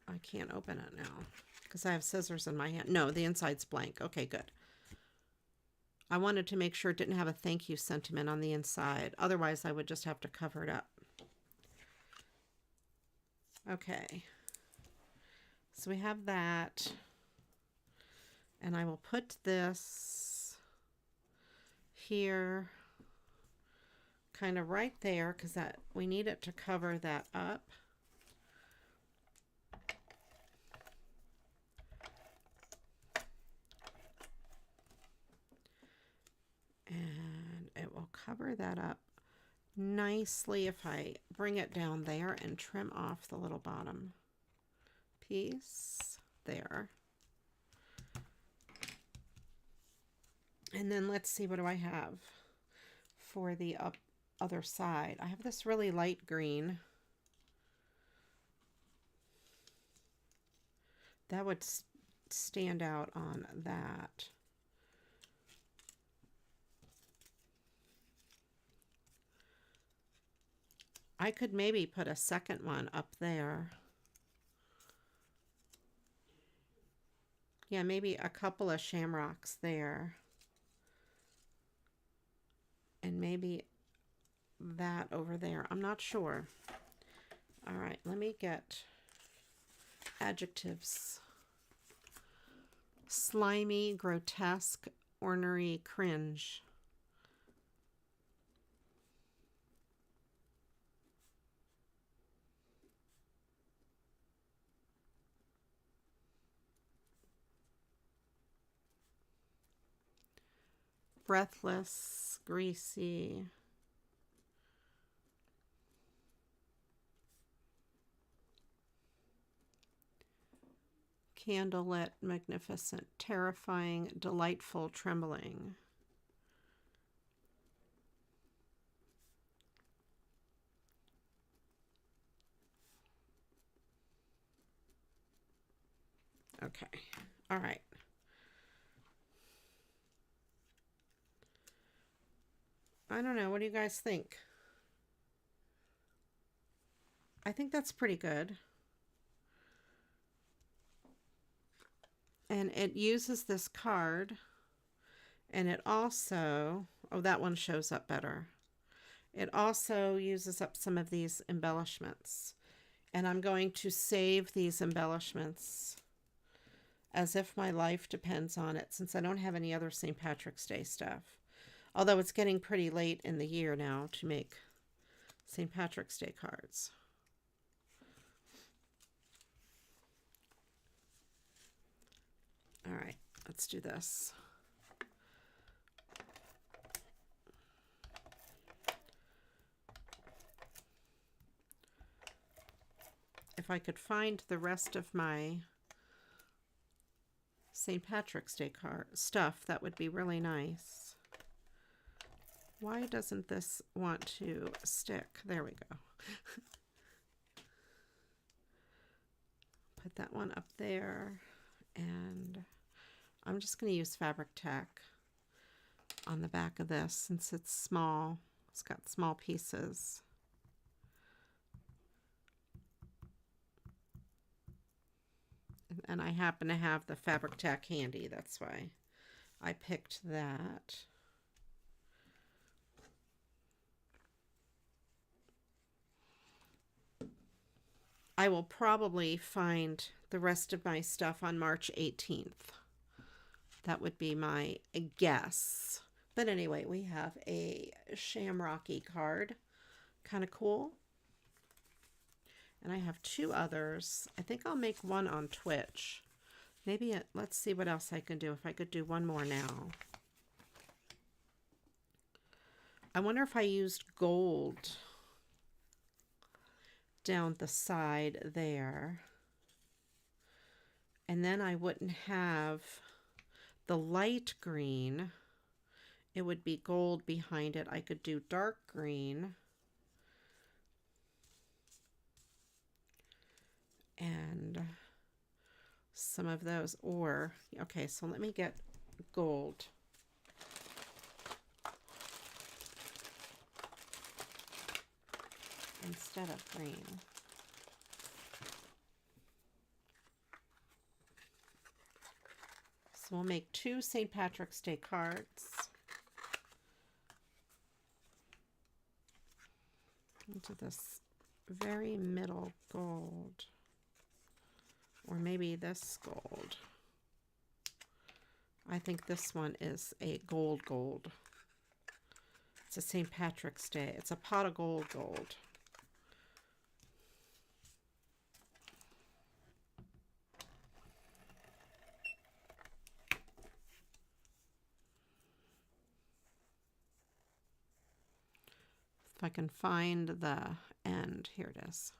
I can't open it now because I have scissors in my hand. No, the inside's blank. Okay, good. I wanted to make sure it didn't have a thank you sentiment on the inside. Otherwise, I would just have to cover it up. Okay. So we have that. And I will put this here, kind of right there, because that we need it to cover that up. And it will cover that up nicely if I bring it down there and trim off the little bottom piece there. And then let's see, what do I have for the other side? I have this really light green. That would stand out on that. I could maybe put a second one up there. Yeah, maybe a couple of shamrocks there. And maybe that over there. I'm not sure. All right, let me get adjectives. Slimy, grotesque, ornery, cringe. Breathless, greasy. Candlelit, magnificent, terrifying, delightful, trembling. Okay, all right. I don't know, what do you guys think? I think that's pretty good. And it uses this card, and it also, oh, that one shows up better. It also uses up some of these embellishments. And I'm going to save these embellishments as if my life depends on it, since I don't have any other St. Patrick's Day stuff. Although it's getting pretty late in the year now to make St. Patrick's Day cards. All right, let's do this. If I could find the rest of my St. Patrick's Day card stuff, that would be really nice. Why doesn't this want to stick? There we go. Put that one up there, and I'm just going to use fabric tack on the back of this since it's small. It's got small pieces. And I happen to have the fabric tack handy. That's why I picked that. I will probably find the rest of my stuff on March 18th. That would be my guess. But anyway, we have a shamrocky card. Kind of cool. And I have two others. I think I'll make one on Twitch. Maybe, let's see what else I can do. If I could do one more now. I wonder if I used gold down the side there. And then I wouldn't have the light green. It would be gold behind it. I could do dark green. And some of those, or, okay, so let me get gold. Instead of green. So we'll make two St. Patrick's Day cards. Into this very middle gold. Or maybe this gold. I think this one is a gold. It's a St. Patrick's Day. It's a pot of gold. If I can find the end, here it is.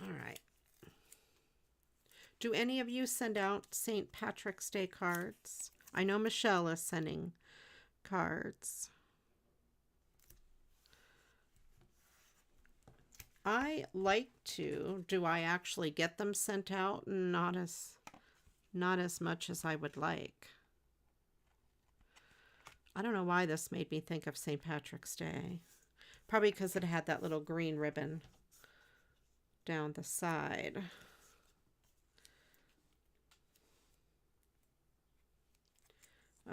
All right. Do any of you send out St. Patrick's Day cards? I know Michelle is sending cards. I like to. Do I actually get them sent out? Not as much as I would like. I don't know why this made me think of St. Patrick's Day. Probably because it had that little green ribbon down the side.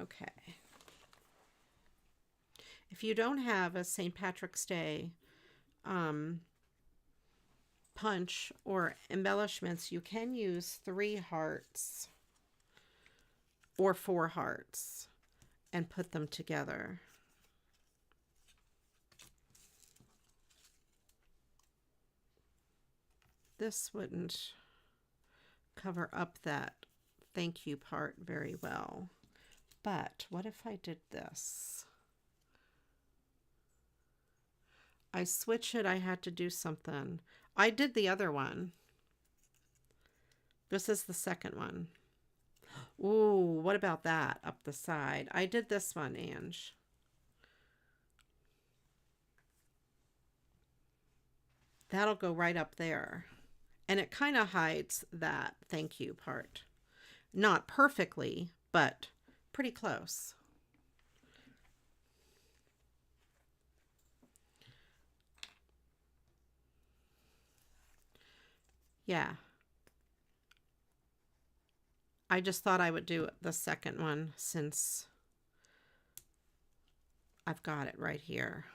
Okay. If you don't have a St. Patrick's Day punch or embellishments, you can use 3 hearts or 4 hearts and put them together. This wouldn't cover up that thank you part very well. But what if I did this? I switch it, I had to do something. I did the other one. This is the second one. Ooh, what about that up the side? I did this one, Ange. That'll go right up there. And it kind of hides that thank you part. Not perfectly, but pretty close. Yeah. I just thought I would do the second one since I've got it right here.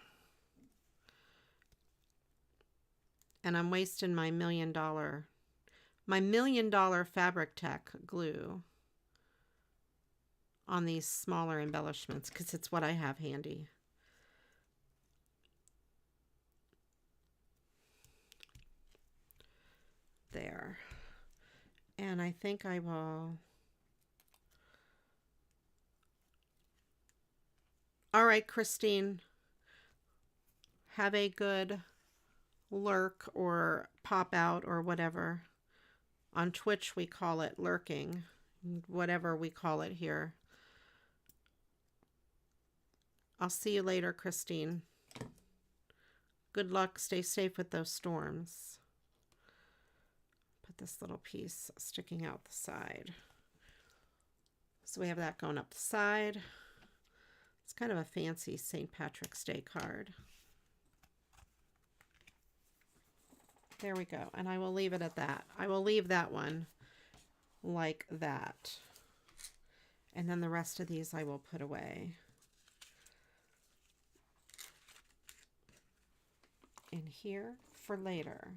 And I'm wasting my $1 million Fabric Tech glue on these smaller embellishments because it's what I have handy. There. And I think I will. All right, Christine. Have a good lurk or pop out or whatever. On Twitch, we call it lurking. Whatever we call it here. I'll see you later, Christine. Good luck. Stay safe with those storms. Put this little piece sticking out the side. So we have that going up the side. It's kind of a fancy St. Patrick's Day card. There we go. And I will leave it at that. I will leave that one like that. And then the rest of these I will put away. In here for later.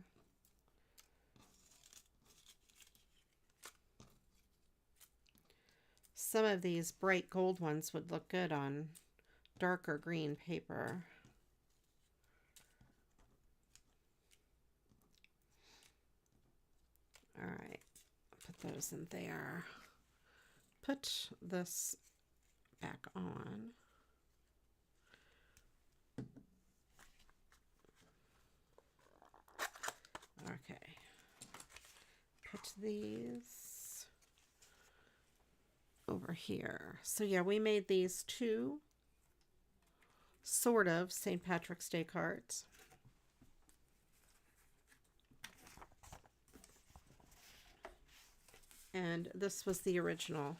Some of these bright gold ones would look good on darker green paper. All right, put those in there. Put this back on. Okay, put these over here. So yeah, we made these 2 sort of St. Patrick's Day cards. And this was the original.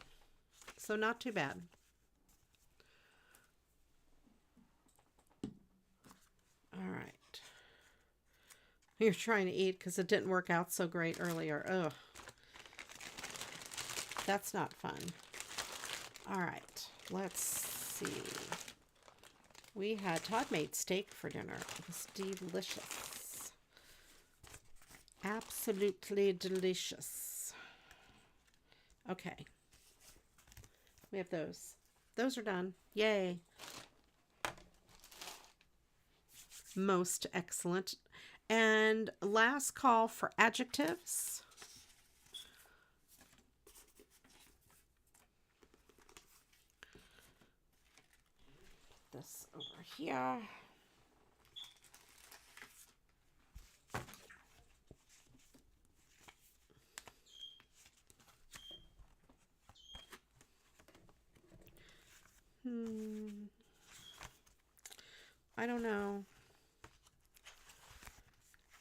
So not too bad. All right. You're trying to eat because it didn't work out so great earlier. Ugh. That's not fun. All right. Let's see. We had Todd made steak for dinner. It was delicious. Absolutely delicious. Okay. We have those. Those are done. Yay. Most excellent. And last call for adjectives. Put this over here. I don't know.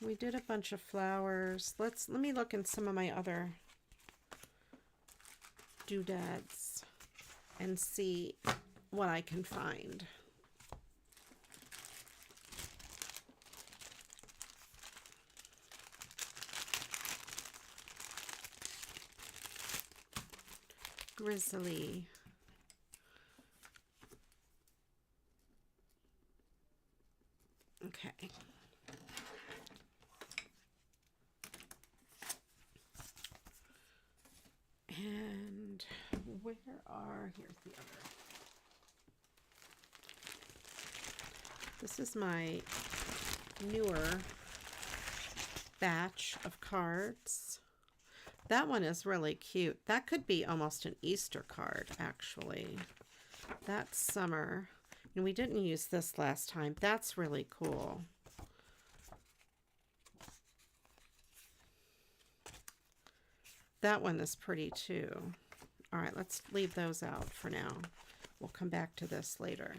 We did a bunch of flowers. Let me look in some of my other doodads and see what I can find. Grizzly. And here's the other. This is my newer batch of cards. That one is really cute. That could be almost an Easter card, actually. That's summer. And we didn't use this last time. That's really cool. That one is pretty too. All right, let's leave those out for now. We'll come back to this later.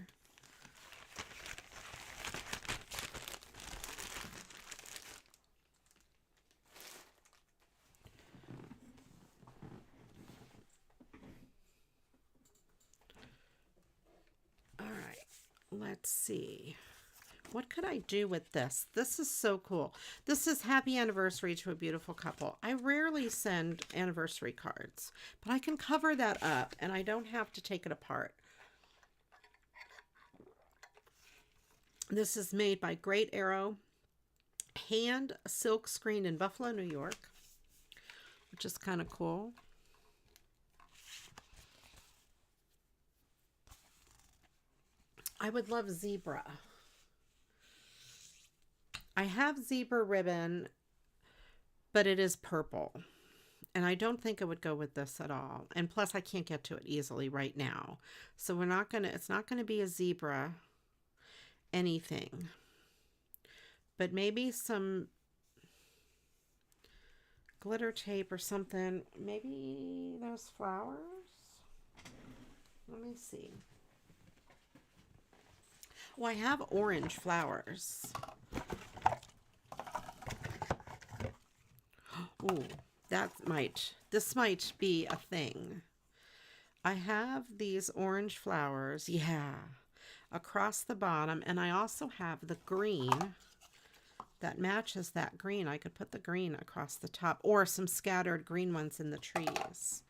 All right, let's see. What could I do with this? This is so cool. This is Happy Anniversary to a Beautiful Couple. I rarely send anniversary cards, but I can cover that up and I don't have to take it apart. This is made by Great Arrow, hand silk screened in Buffalo, New York, which is kind of cool. I would love zebra. I have zebra ribbon, but it is purple. And I don't think it would go with this at all. And plus I can't get to it easily right now. So it's not gonna be a zebra anything. But maybe some glitter tape or something. Maybe those flowers? Let me see. Oh, I have orange flowers. Ooh, this might be a thing. I have these orange flowers, yeah, across the bottom, and I also have the green that matches that green. I could put the green across the top, or some scattered green ones in the trees.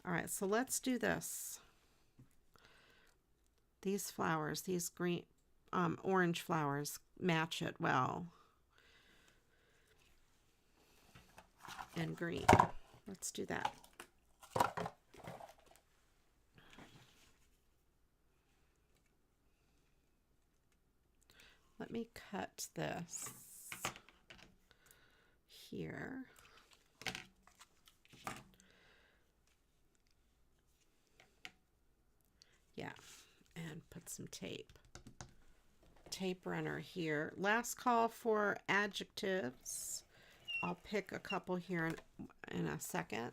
All right, so let's do this. These flowers, these green, orange flowers match it well. And green. Let's do that. Let me cut this here. Yeah, and put some tape. Tape runner here. Last call for adjectives. I'll pick a couple here in a second.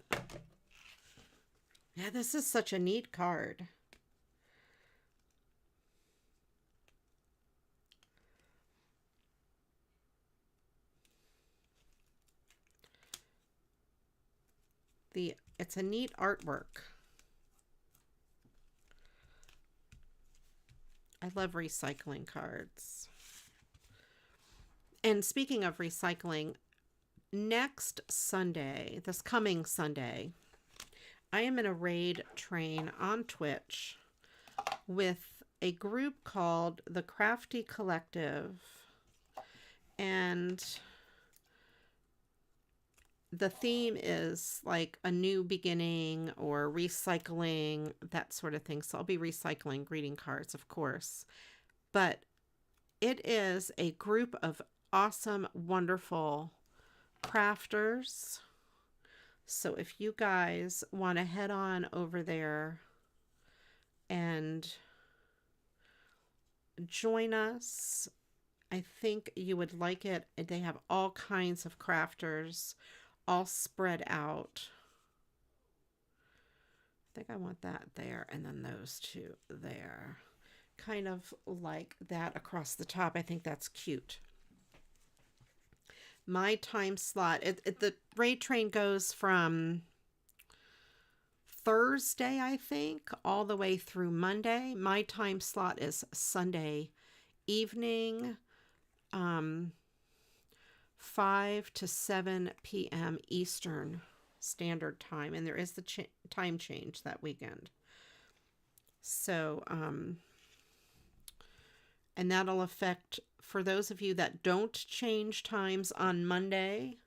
Yeah, this is such a neat card. It's a neat artwork. I love recycling cards. And speaking of recycling, next Sunday, this coming Sunday, I am in a raid train on Twitch with a group called the Crafty Collective, and the theme is like a new beginning or recycling, that sort of thing. So I'll be recycling greeting cards, of course, but it is a group of awesome, wonderful crafters. So if you guys want to head on over there and join us, I think you would like it. They have all kinds of crafters all spread out. I think I want that there, and then those two there. Kind of like that across the top. I think that's cute. My time slot, the raid train goes from Thursday, I think, all the way through Monday. My time slot is Sunday evening, 5 to 7 p.m. Eastern Standard Time, and there is the time change that weekend. So, and that'll affect, for those of you that don't change times on Monday,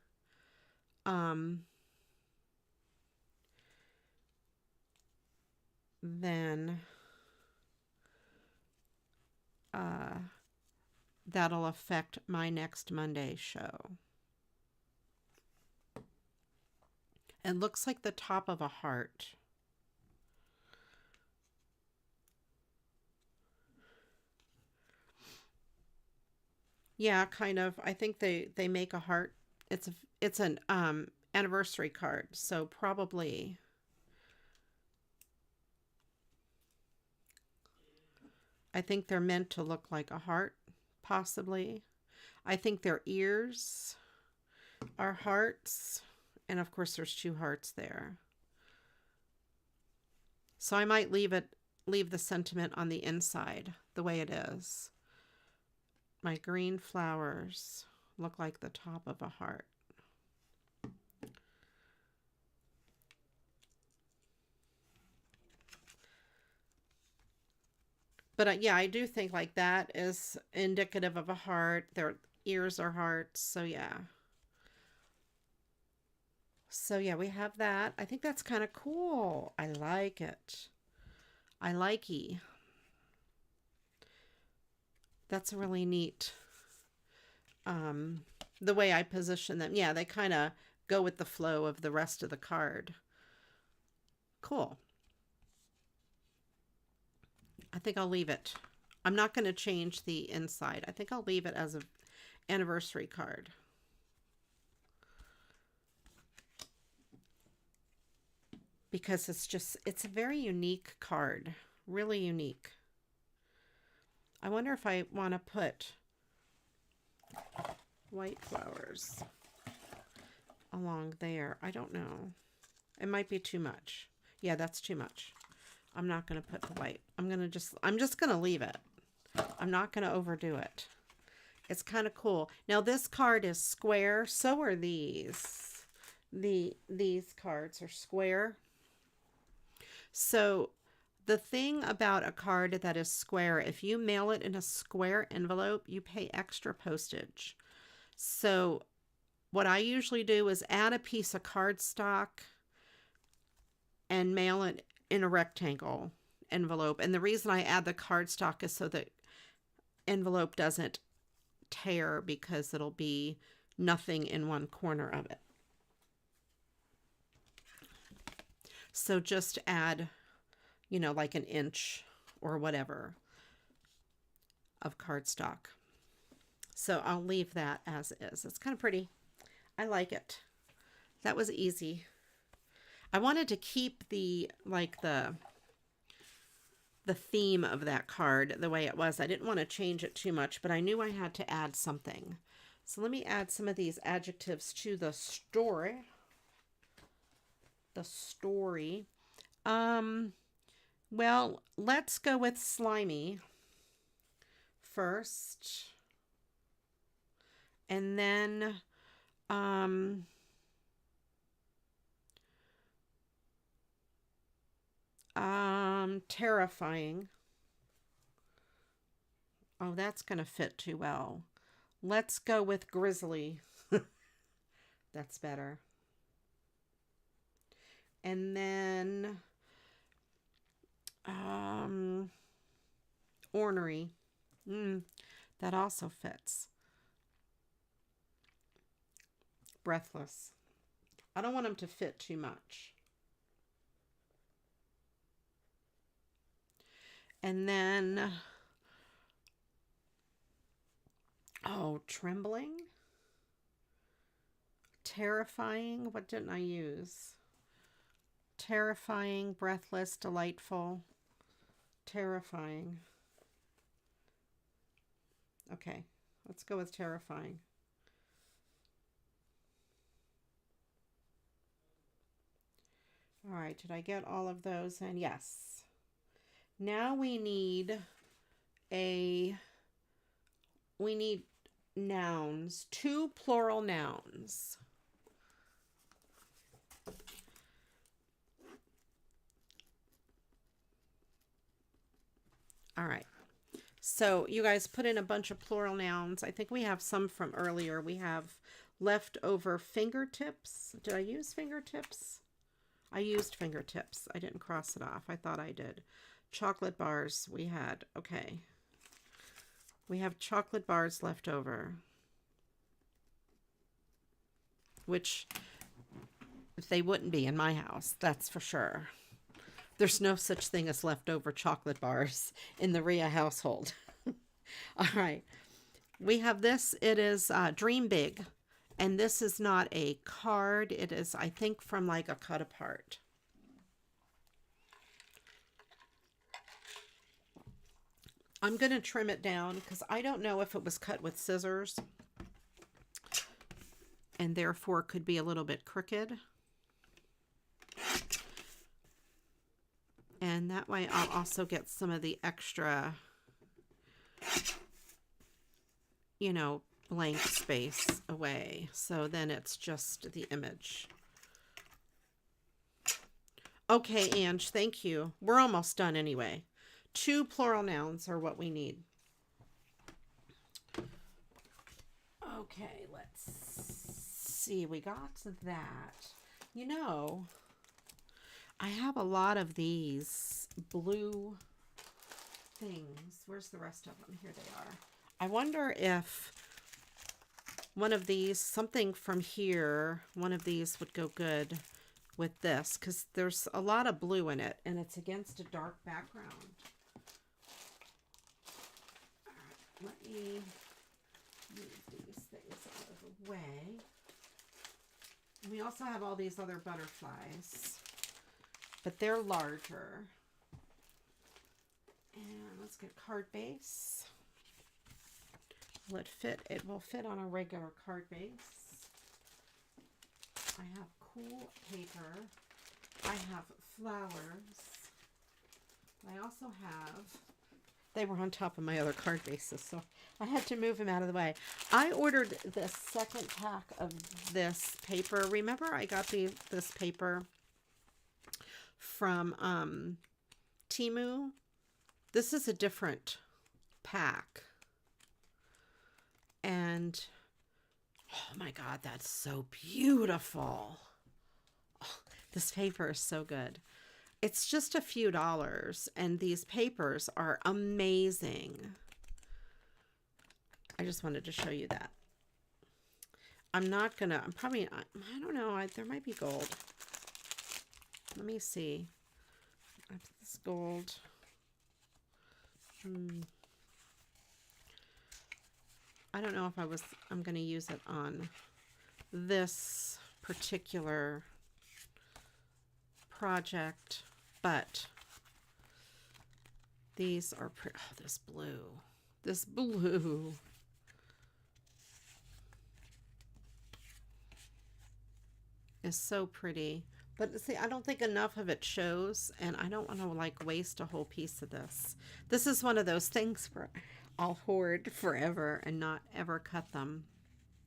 then that'll affect my next Monday show. It looks like the top of a heart. Yeah, kind of. I think they make a heart. It's an anniversary card, so probably I think they're meant to look like a heart, possibly. I think their ears are hearts, and of course there's two hearts there. So I might leave the sentiment on the inside the way it is. My green flowers look like the top of a heart. But yeah, I do think like that is indicative of a heart. Their ears are hearts. So yeah. So yeah, we have that. I think that's kind of cool. I like it. I likey. That's really neat. The way I position them. Yeah, they kind of go with the flow of the rest of the card. Cool. I think I'll leave it. I'm not going to change the inside. I think I'll leave it as an anniversary card. Because it's a very unique card. Really unique. I wonder if I want to put white flowers along there. I don't know. It might be too much. Yeah, that's too much. I'm not going to put the white. I'm just going to leave it. I'm not going to overdo it. It's kind of cool. Now this card is square. So are these. These cards are square. So the thing about a card that is square, if you mail it in a square envelope, you pay extra postage. So what I usually do is add a piece of cardstock and mail it in a rectangle envelope. And the reason I add the cardstock is so that envelope doesn't tear, because it'll be nothing in one corner of it. So just add, you know, like an inch or whatever of cardstock. So I'll leave that as is. It's kind of pretty. I like it. That was easy. I wanted to keep the theme of that card the way it was. I didn't want to change it too much, but I knew I had to add something. So let me add some of these adjectives to the story. The story. Well, let's go with slimy first. And then terrifying. Oh, that's going to fit too well. Let's go with grizzly. That's better. And then ornery. That also fits. Breathless. I don't want them to fit too much. And then, oh, trembling. Terrifying. What didn't I use? Terrifying, breathless, delightful. Terrifying. Okay, let's go with terrifying. All right, did I get all of those in? Yes. Now we need nouns, 2 plural nouns. All right. So you guys put in a bunch of plural nouns. I think we have some from earlier. We have leftover fingertips. Did I use fingertips? I used fingertips. I didn't cross it off. I thought I did. Chocolate bars we had. Okay. We have chocolate bars left over. Which they wouldn't be in my house, that's for sure. There's no such thing as leftover chocolate bars in the Ria household. All right. We have this. It is Dream Big. And this is not a card. It is, I think, from like a cut apart. I'm going to trim it down because I don't know if it was cut with scissors. And therefore could be a little bit crooked. And that way I'll also get some of the extra, you know, blank space away. So then it's just the image. Okay, Ange, thank you. We're almost done anyway. 2 plural nouns are what we need. Okay, let's see. We got that. You know, I have a lot of these blue things. Where's the rest of them? Here they are. I wonder if one of these, something from here, one of these would go good with this, because there's a lot of blue in it, and it's against a dark background. All right, let me move these things out of the way. We also have all these other butterflies, but they're larger. And let's get card base. Will it fit? It will fit on a regular card base. I have cool paper. I have flowers. I also have, they were on top of my other card bases, so I had to move them out of the way. I ordered the second pack of this paper. Remember I got this paper from Temu? This is a different pack. And oh my God, that's so beautiful. Oh, this paper is so good. It's just a few dollars, and these papers are amazing. I just wanted to show you that. I'm probably, I don't know, there might be gold. Let me see. This gold. I don't know if I'm going to use it on this particular project, but these are pretty. Oh, this blue is so pretty. But see, I don't think enough of it shows, and I don't want to like waste a whole piece of this. This is one of those things where I'll hoard forever and not ever cut them.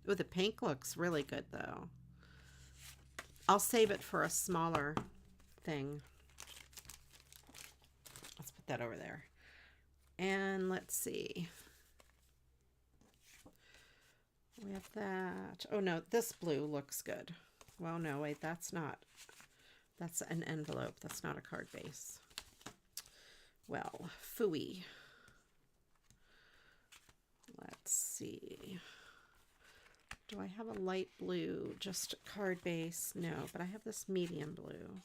Oh, the pink looks really good though. I'll save it for a smaller thing. Let's put that over there. And let's see. We have that. Oh no, this blue looks good. Well, no, wait, that's not. That's an envelope. That's not a card base. Well, phooey. Let's see. Do I have a light blue? Just card base? No, but I have this medium blue.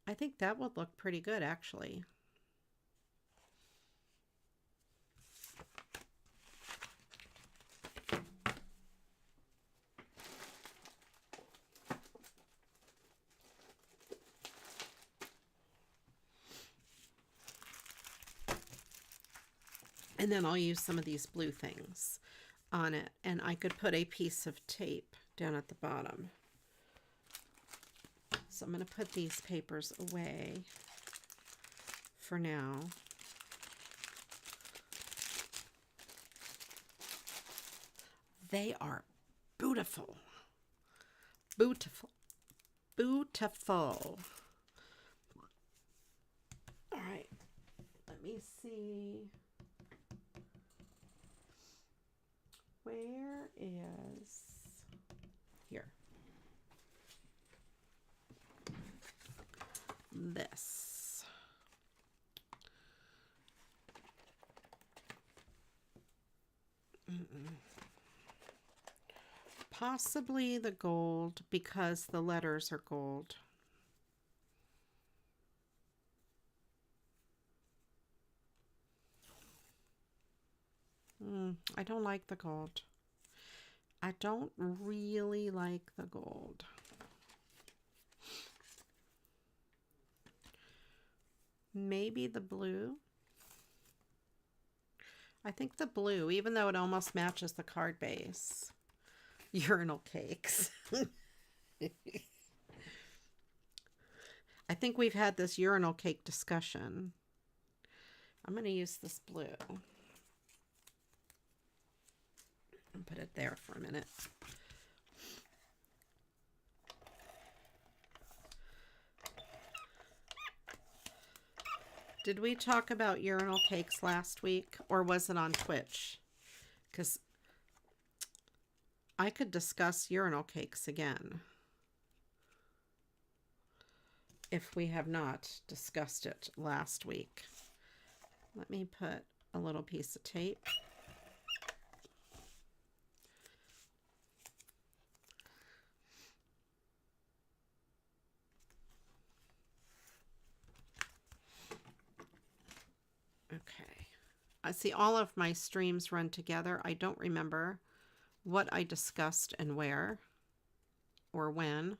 I think that would look pretty good, actually. And then I'll use some of these blue things on it. And I could put a piece of tape down at the bottom. So I'm going to put these papers away for now. They are beautiful. Beautiful. Beautiful. All right. Let me see. Where is here? this. Possibly the gold because the letters are gold. I don't like the gold. I don't really like the gold. Maybe the blue. I think the blue, even though it almost matches the card base. Urinal cakes. I think we've had this urinal cake discussion. I'm going to use this blue. And put it there for a minute. Did we talk about urinal cakes last week, or was it on Twitch? Because I could discuss urinal cakes again if we have not discussed it last week. Let me put a little piece of tape. Okay. I see all of my streams run together. I don't remember what I discussed and where or when.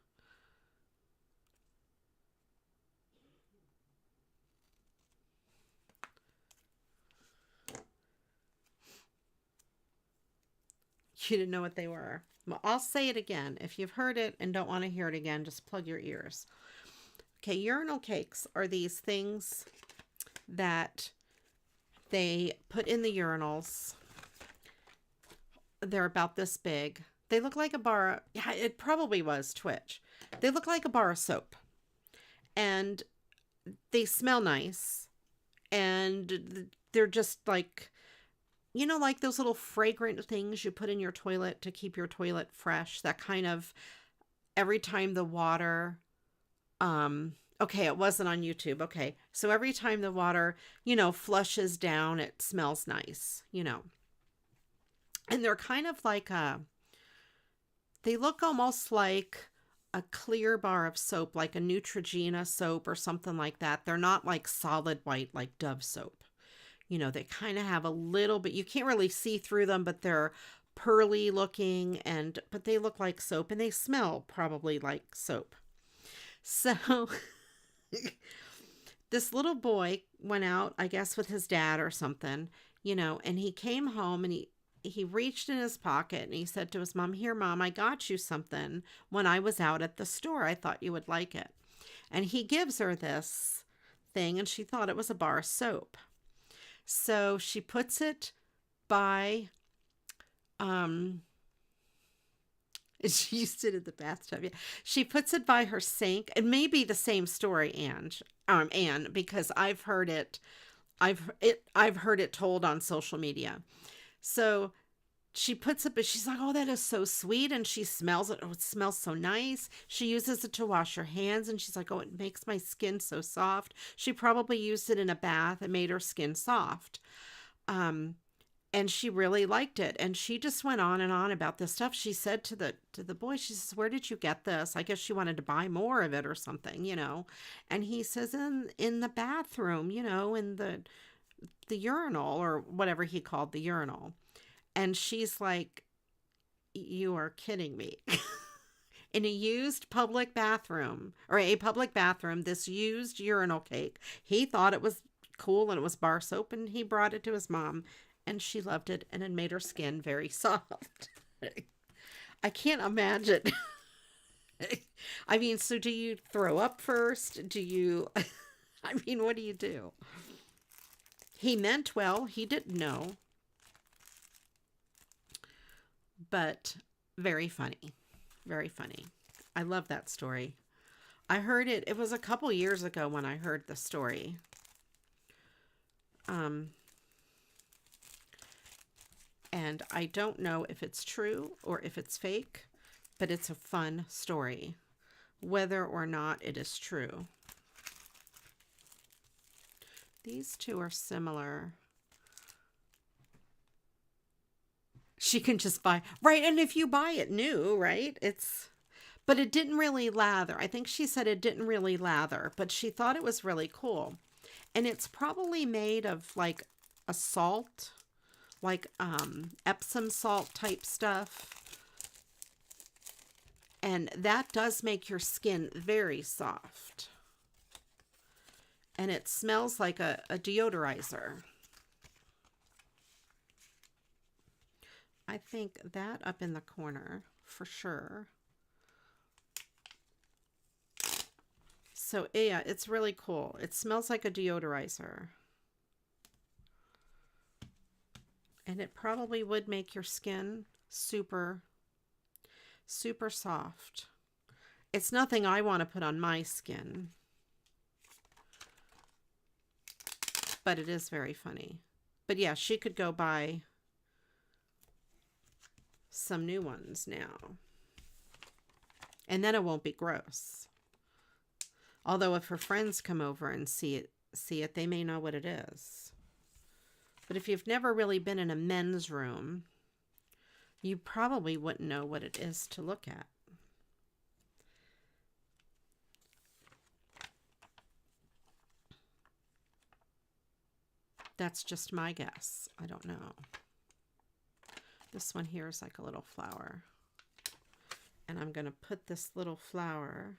You didn't know what they were. Well, I'll say it again. If you've heard it and don't want to hear it again, just plug your ears. Okay, urinal cakes are these things that they put in the urinals. They're about this big. They look like a bar. Yeah, it probably was Twitch. They look like a bar of soap. And they smell nice. And they're just like, you know, like those little fragrant things you put in your toilet to keep your toilet fresh. That kind of, every time the water, okay, it wasn't on YouTube. Okay. So every time the water, you know, flushes down, it smells nice, you know. And they're kind of like they look almost like a clear bar of soap, like a Neutrogena soap or something like that. They're not like solid white, like Dove soap. You know, they kind of have a little bit, you can't really see through them, but they're pearly looking, but they look like soap and they smell probably like soap. So this little boy went out, I guess, with his dad or something, you know, and he came home and he reached in his pocket and he said to his mom, "Here, Mom, I got you something when I was out at the store. I thought you would like it." And he gives her this thing and she thought it was a bar of soap. So she puts it by, she used it in the bathtub. Yeah. She puts it by her sink. It may be the same story, Anne, because I've heard it told on social media. So she puts it, but she's like, "Oh, that is so sweet." And she smells it. "Oh, it smells so nice." She uses it to wash her hands. And she's like, "Oh, it makes my skin so soft." She probably used it in a bath and made her skin soft. And she really liked it. And she just went on and on about this stuff. She said to the boy, she says, "Where did you get this?" I guess she wanted to buy more of it or something, you know. And he says, in the bathroom, you know, in the urinal, or whatever he called the urinal. And she's like, "You are kidding me." In a used public bathroom, this used urinal cake. He thought it was cool and it was bar soap, and he brought it to his mom and she loved it and it made her skin very soft. I can't imagine. I mean, so do you throw up first? Do you, I mean, what do you do? He meant well. He didn't know. But very funny. Very funny. I love that story. I heard it. It was a couple years ago when I heard the story. And I don't know if it's true or if it's fake, but it's a fun story, whether or not it is true. These two are similar. She can just buy, right? And if you buy it new, right? But it didn't really lather. I think she said it didn't really lather, but she thought it was really cool. And it's probably made of like a salt, like Epsom salt type stuff. And that does make your skin very soft. And it smells like a deodorizer. I think that up in the corner for sure. So yeah, it's really cool. It smells like a deodorizer. And it probably would make your skin super, super soft. It's nothing I want to put on my skin. But it is very funny. But yeah, she could go buy some new ones now. And then it won't be gross. Although if her friends come over and see it, they may know what it is. But if you've never really been in a men's room, you probably wouldn't know what it is to look at. That's just my guess. I don't know. This one here is like a little flower. And I'm going to put this little flower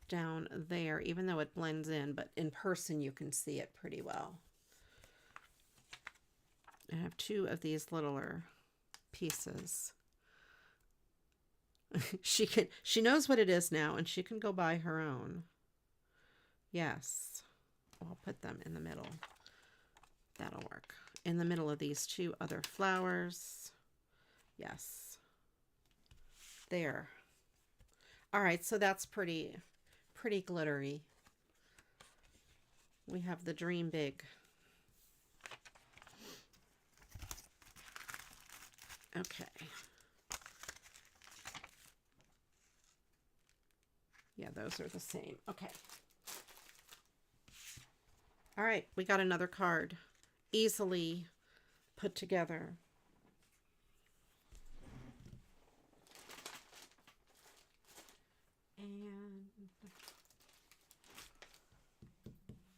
down there, even though it blends in, but in person you can see it pretty well. I have two of these littler pieces. She knows what it is now, and she can go buy her own. Yes. I'll put them in the middle. That'll work. In the middle of these two other flowers. Yes. There. All right, so that's pretty glittery. We have the Dream Big. Okay. Yeah, those are the same. Okay. All right, we got another card. Easily put together. And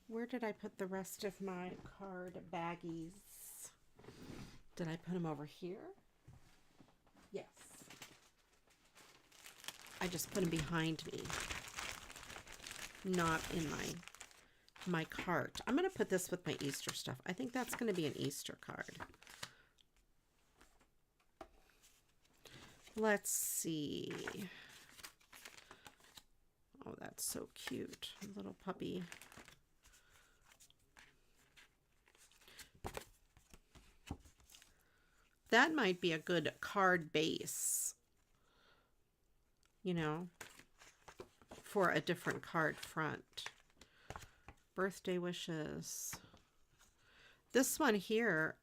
where did I put the rest of my card baggies? Did I put them over here? Yes. I just put them behind me, not in my cart. I'm going to put this with my Easter stuff. I think that's going to be an Easter card. Let's see. Oh, that's so cute. Little puppy. That might be a good card base, you know, for a different card front. Birthday wishes. This one here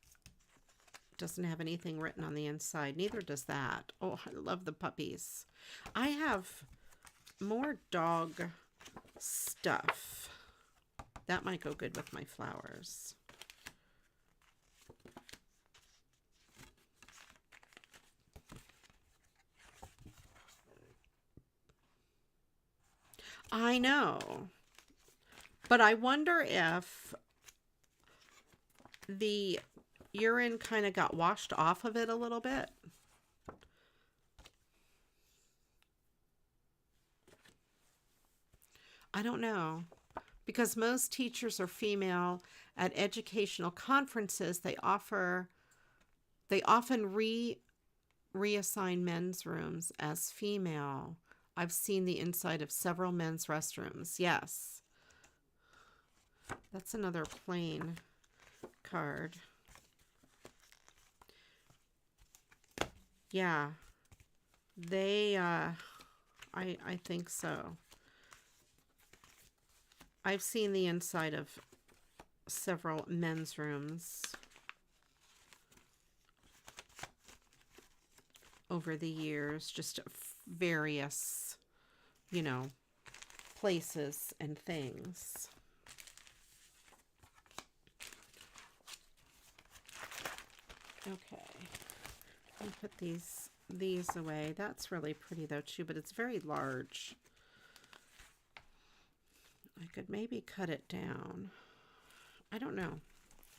doesn't have anything written on the inside. Neither does that. Oh, I love the puppies. I have more dog stuff. That might go good with my flowers. I know. But I wonder if the urine kind of got washed off of it a little bit. I don't know. Because most teachers are female. At educational conferences, they often reassign men's rooms as female. I've seen the inside of several men's restrooms. Yes. That's another plain card. Yeah. They, I think so. I've seen the inside of several men's rooms over the years, just various, you know, places and things. Okay, let me put these away. That's really pretty though too, but it's very large. I could maybe cut it down. I don't know.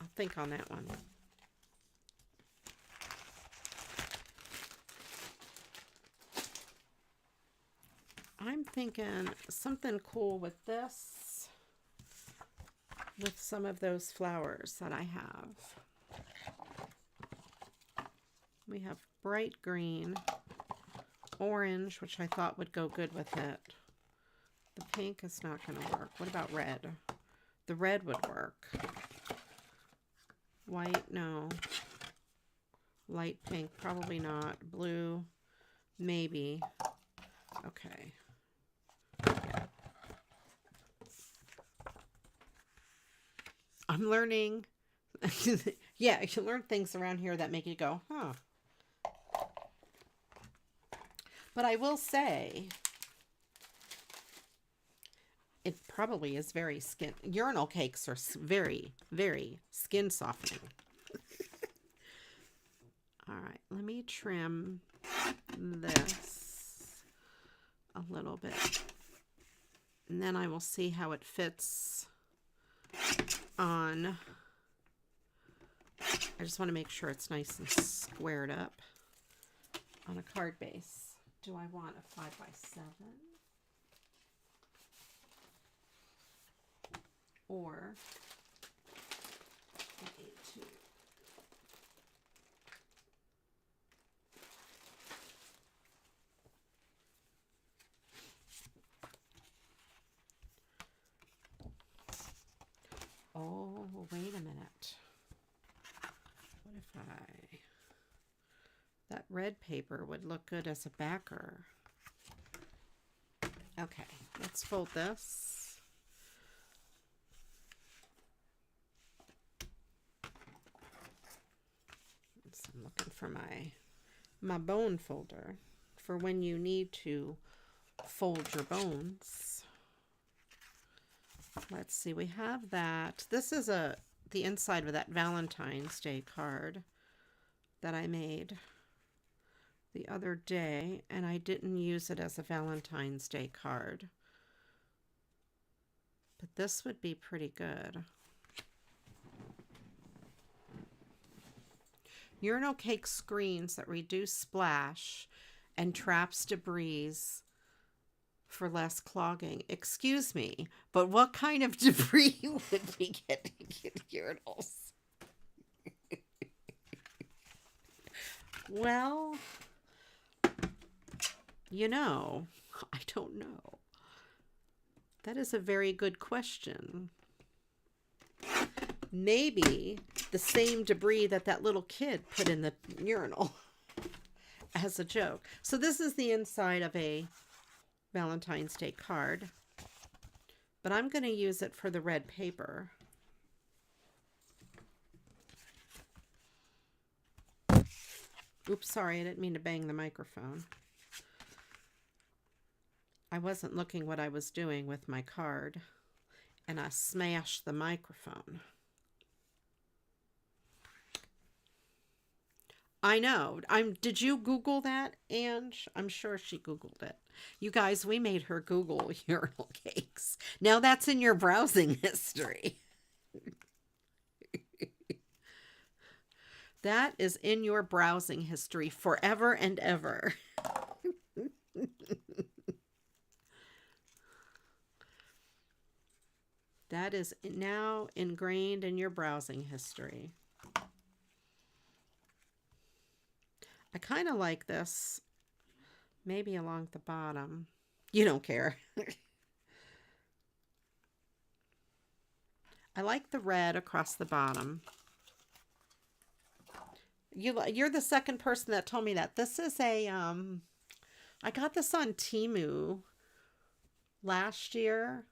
I'll think on that one. I'm thinking something cool with this, with some of those flowers that I have. We have bright green, orange, which I thought would go good with it. The pink is not going to work. What about red? The red would work. White, no. Light pink, probably not. Blue, maybe. Okay. Yeah. I'm learning. Yeah, you learn things around here that make you go, huh. But I will say, it probably is very urinal cakes are very, very skin softening. All right, let me trim this a little bit. And then I will see how it fits on. I just want to make sure it's nice and squared up on a card base. Do I want a 5x7? Or an A2? Oh, wait a minute. What if that red paper would look good as a backer. Okay, let's fold this. So I'm looking for my bone folder for when you need to fold your bones. Let's see, we have that. This is the inside of that Valentine's Day card that I made the other day, and I didn't use it as a Valentine's Day card. But this would be pretty good. Urinal cake screens that reduce splash and traps debris for less clogging. Excuse me, but what kind of debris would we get in urinals? Well, you know, I don't know. That is a very good question. Maybe the same debris that little kid put in the urinal as a joke. So this is the inside of a Valentine's Day card, but I'm going to use it for the red paper. Oops, sorry, I didn't mean to bang the microphone. I wasn't looking what I was doing with my card, and I smashed the microphone. I know. Did you Google that, Ange? I'm sure she Googled it. You guys, we made her Google urinal cakes. Now that's in your browsing history. That is in your browsing history forever and ever. That is now ingrained in your browsing history. I kind of like this, maybe along the bottom. You don't care. I like the red across the bottom. You're the second person that told me that. This is a, I got this on Temu last year.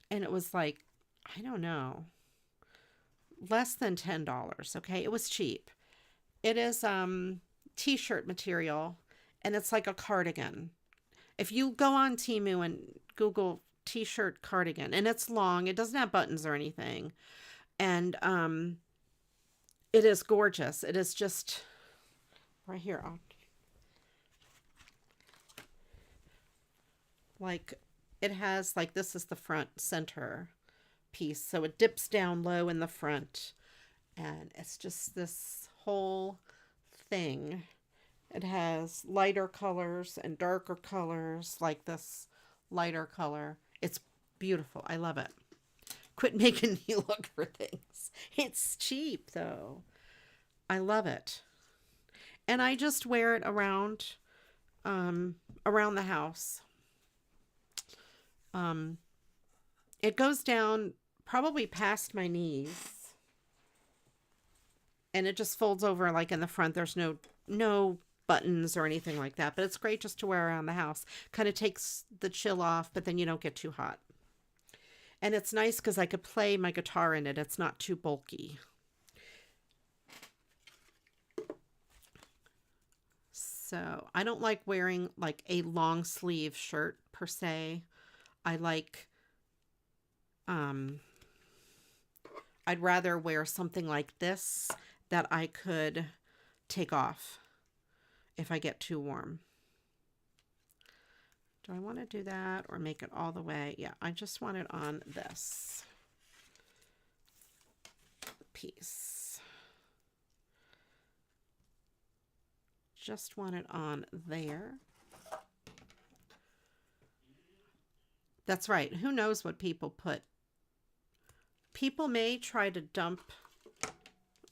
And it was like, I don't know, less than $10. Okay. It was cheap. It is t-shirt material, and it's like a cardigan. If you go on Temu and Google t-shirt cardigan, and it's long. It doesn't have buttons or anything. And it is gorgeous. It is just right here. Like it has like this is the front center piece. So it dips down low in the front, and it's just this whole thing. It has lighter colors and darker colors, like this lighter color. It's beautiful. I love it. Quit making me look for things. It's cheap though. I love it. And I just wear it around the house. It goes down probably past my knees. And it just folds over like in the front. There's no buttons or anything like that, but it's great just to wear around the house. Kind of takes the chill off, but then you don't get too hot. And it's nice because I could play my guitar in it. It's not too bulky. So I don't like wearing like a long sleeve shirt per se. I like, I'd rather wear something like this that I could take off if I get too warm. Do I want to do that or make it all the way? Yeah, I just want it on this piece. Just want it on there. That's right. Who knows what people put? People may try to dump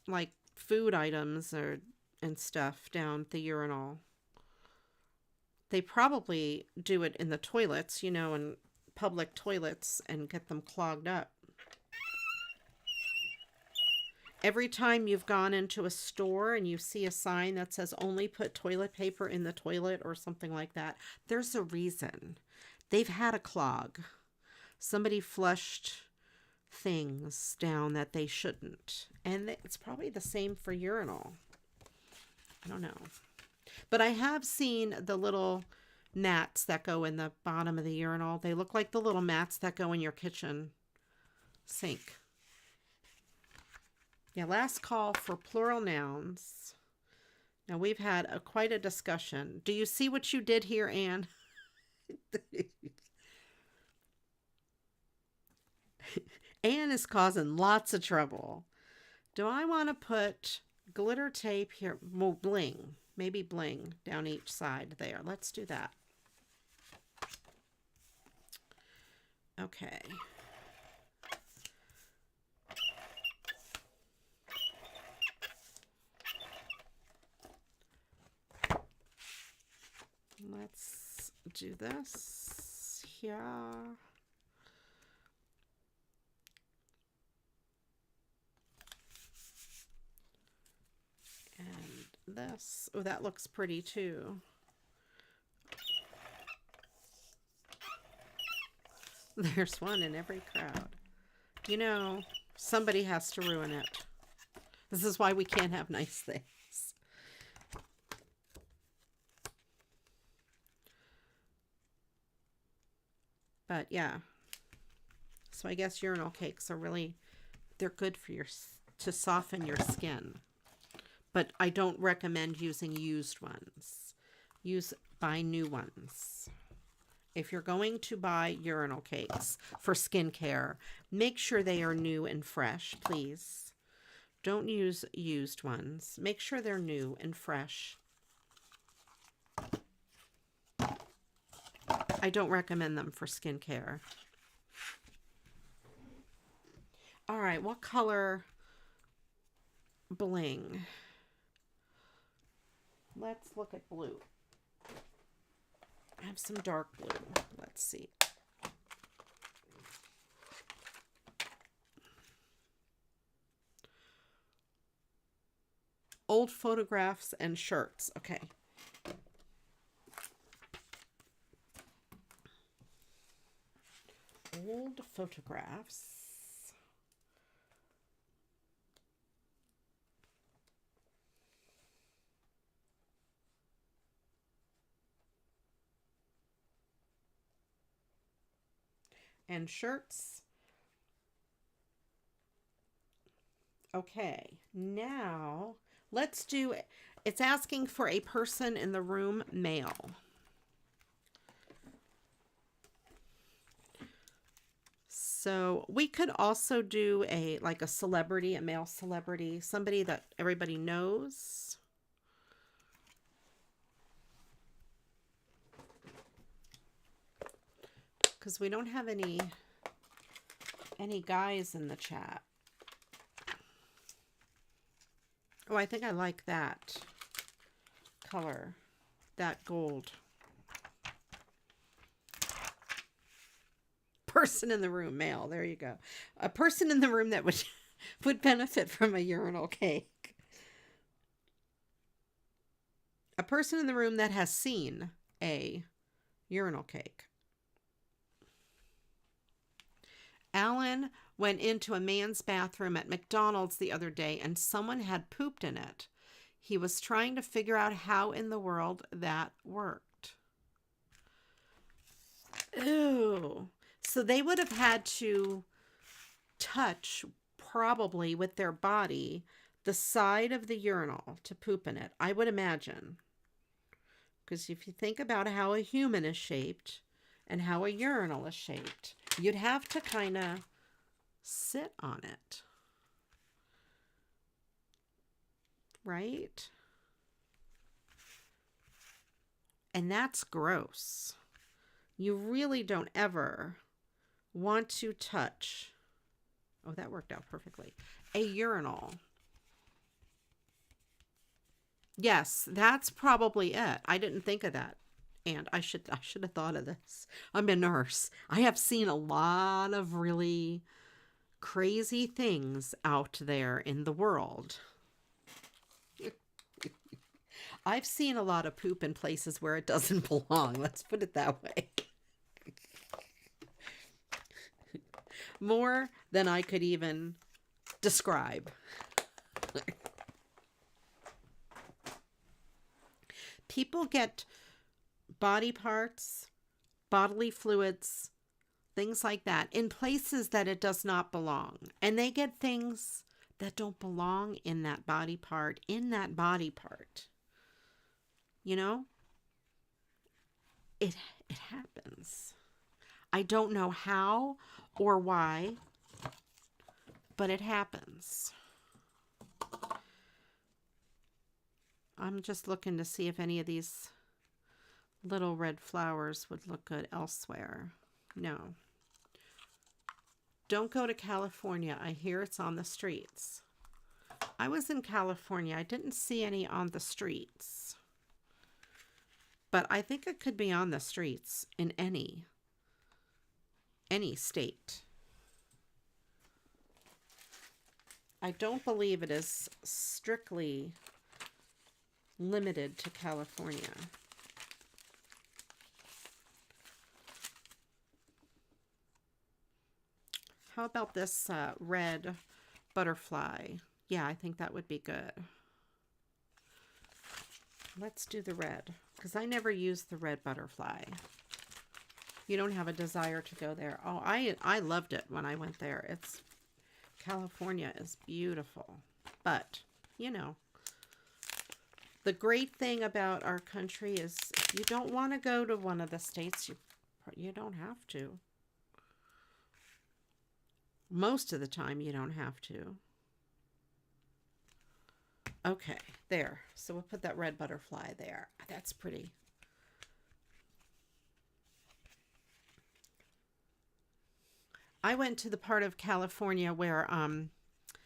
like food items and stuff down the urinal. They probably do it in the toilets, in public toilets, and get them clogged up. Every time you've gone into a store and you see a sign that says only put toilet paper in the toilet or something like that, there's a reason. They've had a clog. Somebody flushed things down that they shouldn't. And it's probably the same for urinal. I don't know. But I have seen the little mats that go in the bottom of the urinal. They look like the little mats that go in your kitchen sink. Yeah, last call for plural nouns. Now we've had quite a discussion. Do you see what you did here, Anne? Anne is causing lots of trouble. Do I want to put glitter tape here? Well, bling. Maybe bling down each side there. Let's do that. Okay. Let's do this here. And this. Oh, that looks pretty too. There's one in every crowd. Somebody has to ruin it. This is why we can't have nice things. But yeah. So I guess urinal cakes are they're good for to soften your skin. But I don't recommend using used ones. Buy new ones. If you're going to buy urinal cakes for skincare, make sure they are new and fresh, please. Don't use used ones. Make sure they're new and fresh. I don't recommend them for skincare. All right, what color bling? Let's look at blue. I have some dark blue. Let's see. Old photographs and shirts. Okay. Old photographs. and shirts. Okay, now let's do, it's asking for a person in the room, male. So we could also do like a celebrity, a male celebrity, somebody that everybody knows. Because we don't have any guys in the chat. Oh, I think I like that color, that gold. Person in the room, male. There you go. A person in the room that would benefit from a urinal cake. A person in the room that has seen a urinal cake. Alan went into a man's bathroom at McDonald's the other day and someone had pooped in it. He was trying to figure out how in the world that worked. Ew. So they would have had to touch, probably with their body, the side of the urinal to poop in it, I would imagine. Because if you think about how a human is shaped and how a urinal is shaped, you'd have to kind of sit on it. Right? And that's gross. You really don't ever want to touch, oh, that worked out perfectly, a urinal. Yes, that's probably it. I didn't think of that. And I should have thought of this. I'm a nurse. I have seen a lot of really crazy things out there in the world. I've seen a lot of poop in places where it doesn't belong. Let's put it that way. More than I could even describe. People get body parts, bodily fluids, things like that in places that it does not belong. And they get things that don't belong in that body part, You know? It happens. I don't know how or why, but it happens. I'm just looking to see if any of these little red flowers would look good elsewhere. No. Don't go to California. I hear it's on the streets. I was in California. I didn't see any on the streets. But I think it could be on the streets in any state. I don't believe it is strictly limited to California. How about this red butterfly? Yeah, I think that would be good. Let's do the red, because I never used the red butterfly. You don't have a desire to go there. Oh, I loved it when I went there. California is beautiful. But, you know, the great thing about our country is if you don't want to go to one of the states, you don't have to. Most of the time, you don't have to. Okay, there. So we'll put that red butterfly there. That's pretty. I went to the part of California where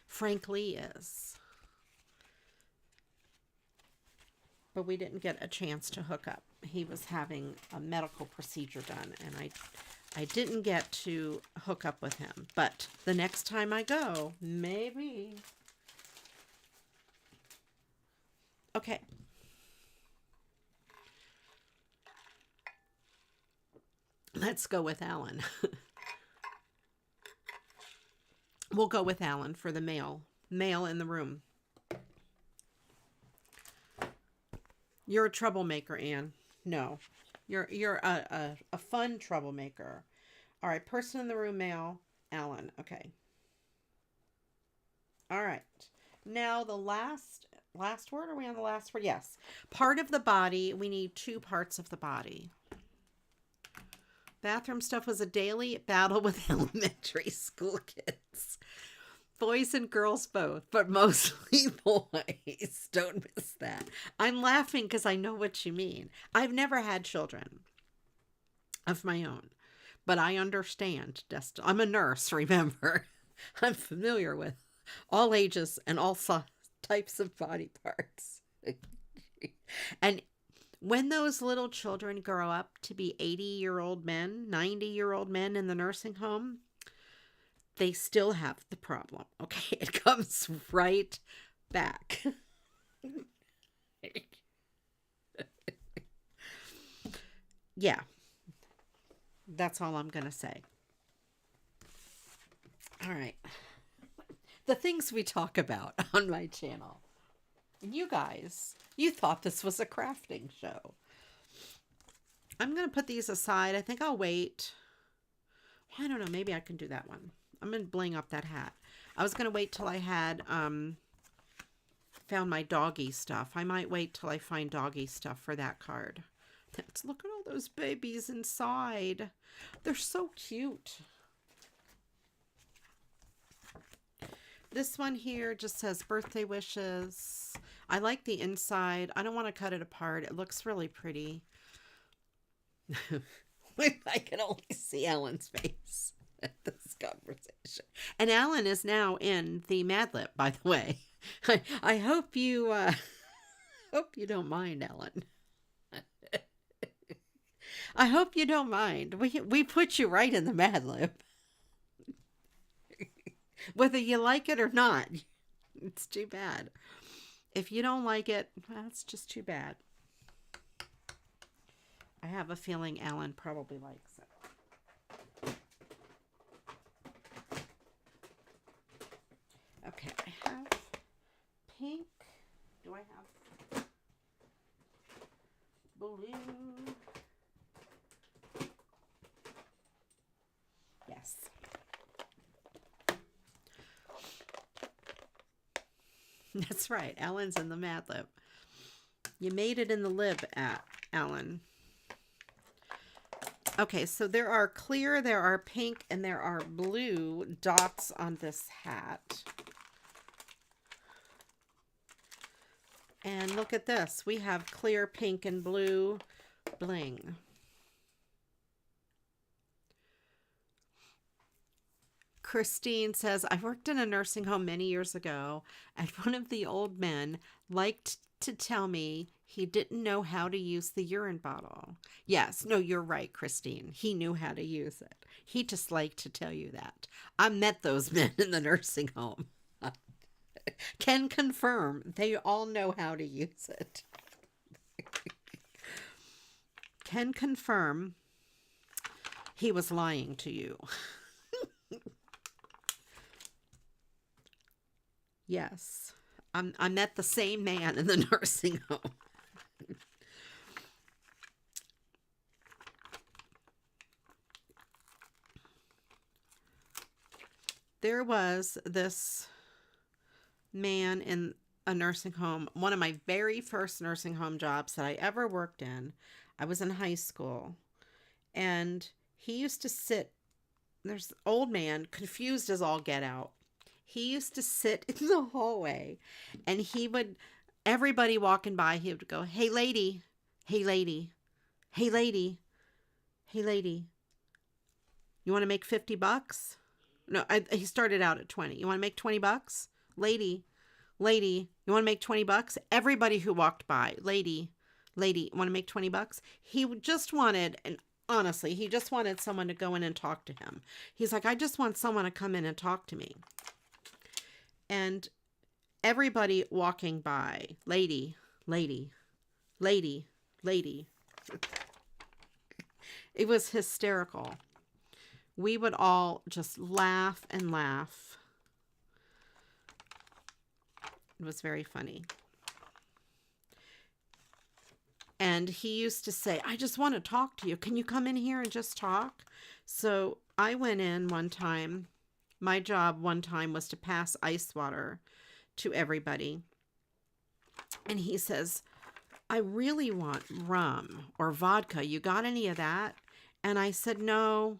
Frank Lee is. But we didn't get a chance to hook up. He was having a medical procedure done, and I didn't get to hook up with him. But the next time I go, maybe. Okay. Let's go with Alan. We'll go with Alan for the male in the room. You're a troublemaker, Anne. No, you're a fun troublemaker. All right, person in the room, male, Alan. Okay. All right. Now the last word. Are we on the last word? Yes. Part of the body. We need two parts of the body. Bathroom stuff was a daily battle with elementary school kids. Boys and girls both, but mostly boys. Don't miss that. I'm laughing because I know what you mean. I've never had children of my own, but I understand. I'm a nurse, remember. I'm familiar with all ages and all types of body parts. And when those little children grow up to be 80-year-old men, 90-year-old men in the nursing home, they still have the problem. Okay, it comes right back. Yeah, that's all I'm going to say. All right. The things we talk about on my channel. You guys, you thought this was a crafting show. I'm going to put these aside. I think I'll wait. I don't know. Maybe I can do that one. I'm going to bling up that hat. I was going to wait till I had found my doggy stuff. I might wait till I find doggy stuff for that card. Look at all those babies inside. They're so cute. This one here just says birthday wishes. I like the inside. I don't want to cut it apart. It looks really pretty. I can only see Alan's face at this conversation. And Alan is now in the Mad Lib, by the way. I hope you don't mind, Alan. I hope you don't mind. We put you right in the Mad Lib. Whether you like it or not, it's too bad. If you don't like it, that's just too bad. I have a feeling Alan probably likes it. Okay, I have pink. Do I have blue? Yes. That's right. Alan's in the Mad Lib. You made it in the lib, Alan. Okay, so there are clear, there are pink, and there are blue dots on this hat. And look at this. We have clear, pink, and blue bling. Christine says, I worked in a nursing home many years ago, and one of the old men liked to tell me he didn't know how to use the urine bottle. Yes, no, you're right, Christine. He knew how to use it. He just liked to tell you that. I met those men in the nursing home. Can confirm they all know how to use it. Can confirm he was lying to you. Yes, I met the same man in the nursing home. There was this man in a nursing home, one of my very first nursing home jobs that I ever worked in. I was in high school, and he used to sit, there's an old man, confused as all get out. He used to sit in the hallway, and everybody walking by, he would go, hey lady, hey lady, hey lady, hey lady, you want to make $50? No, he started out at 20. You want to make $20? Lady, you want to make $20? Everybody who walked by, lady, you want to make $20? He just wanted, and honestly, he just wanted someone to go in and talk to him. He's like, I just want someone to come in and talk to me. And everybody walking by, lady. It was hysterical. We would all just laugh and laugh. It was very funny. And he used to say, I just want to talk to you. Can you come in here and just talk? So I went in one time. My job one time was to pass ice water to everybody. And he says, I really want rum or vodka. You got any of that? And I said, no,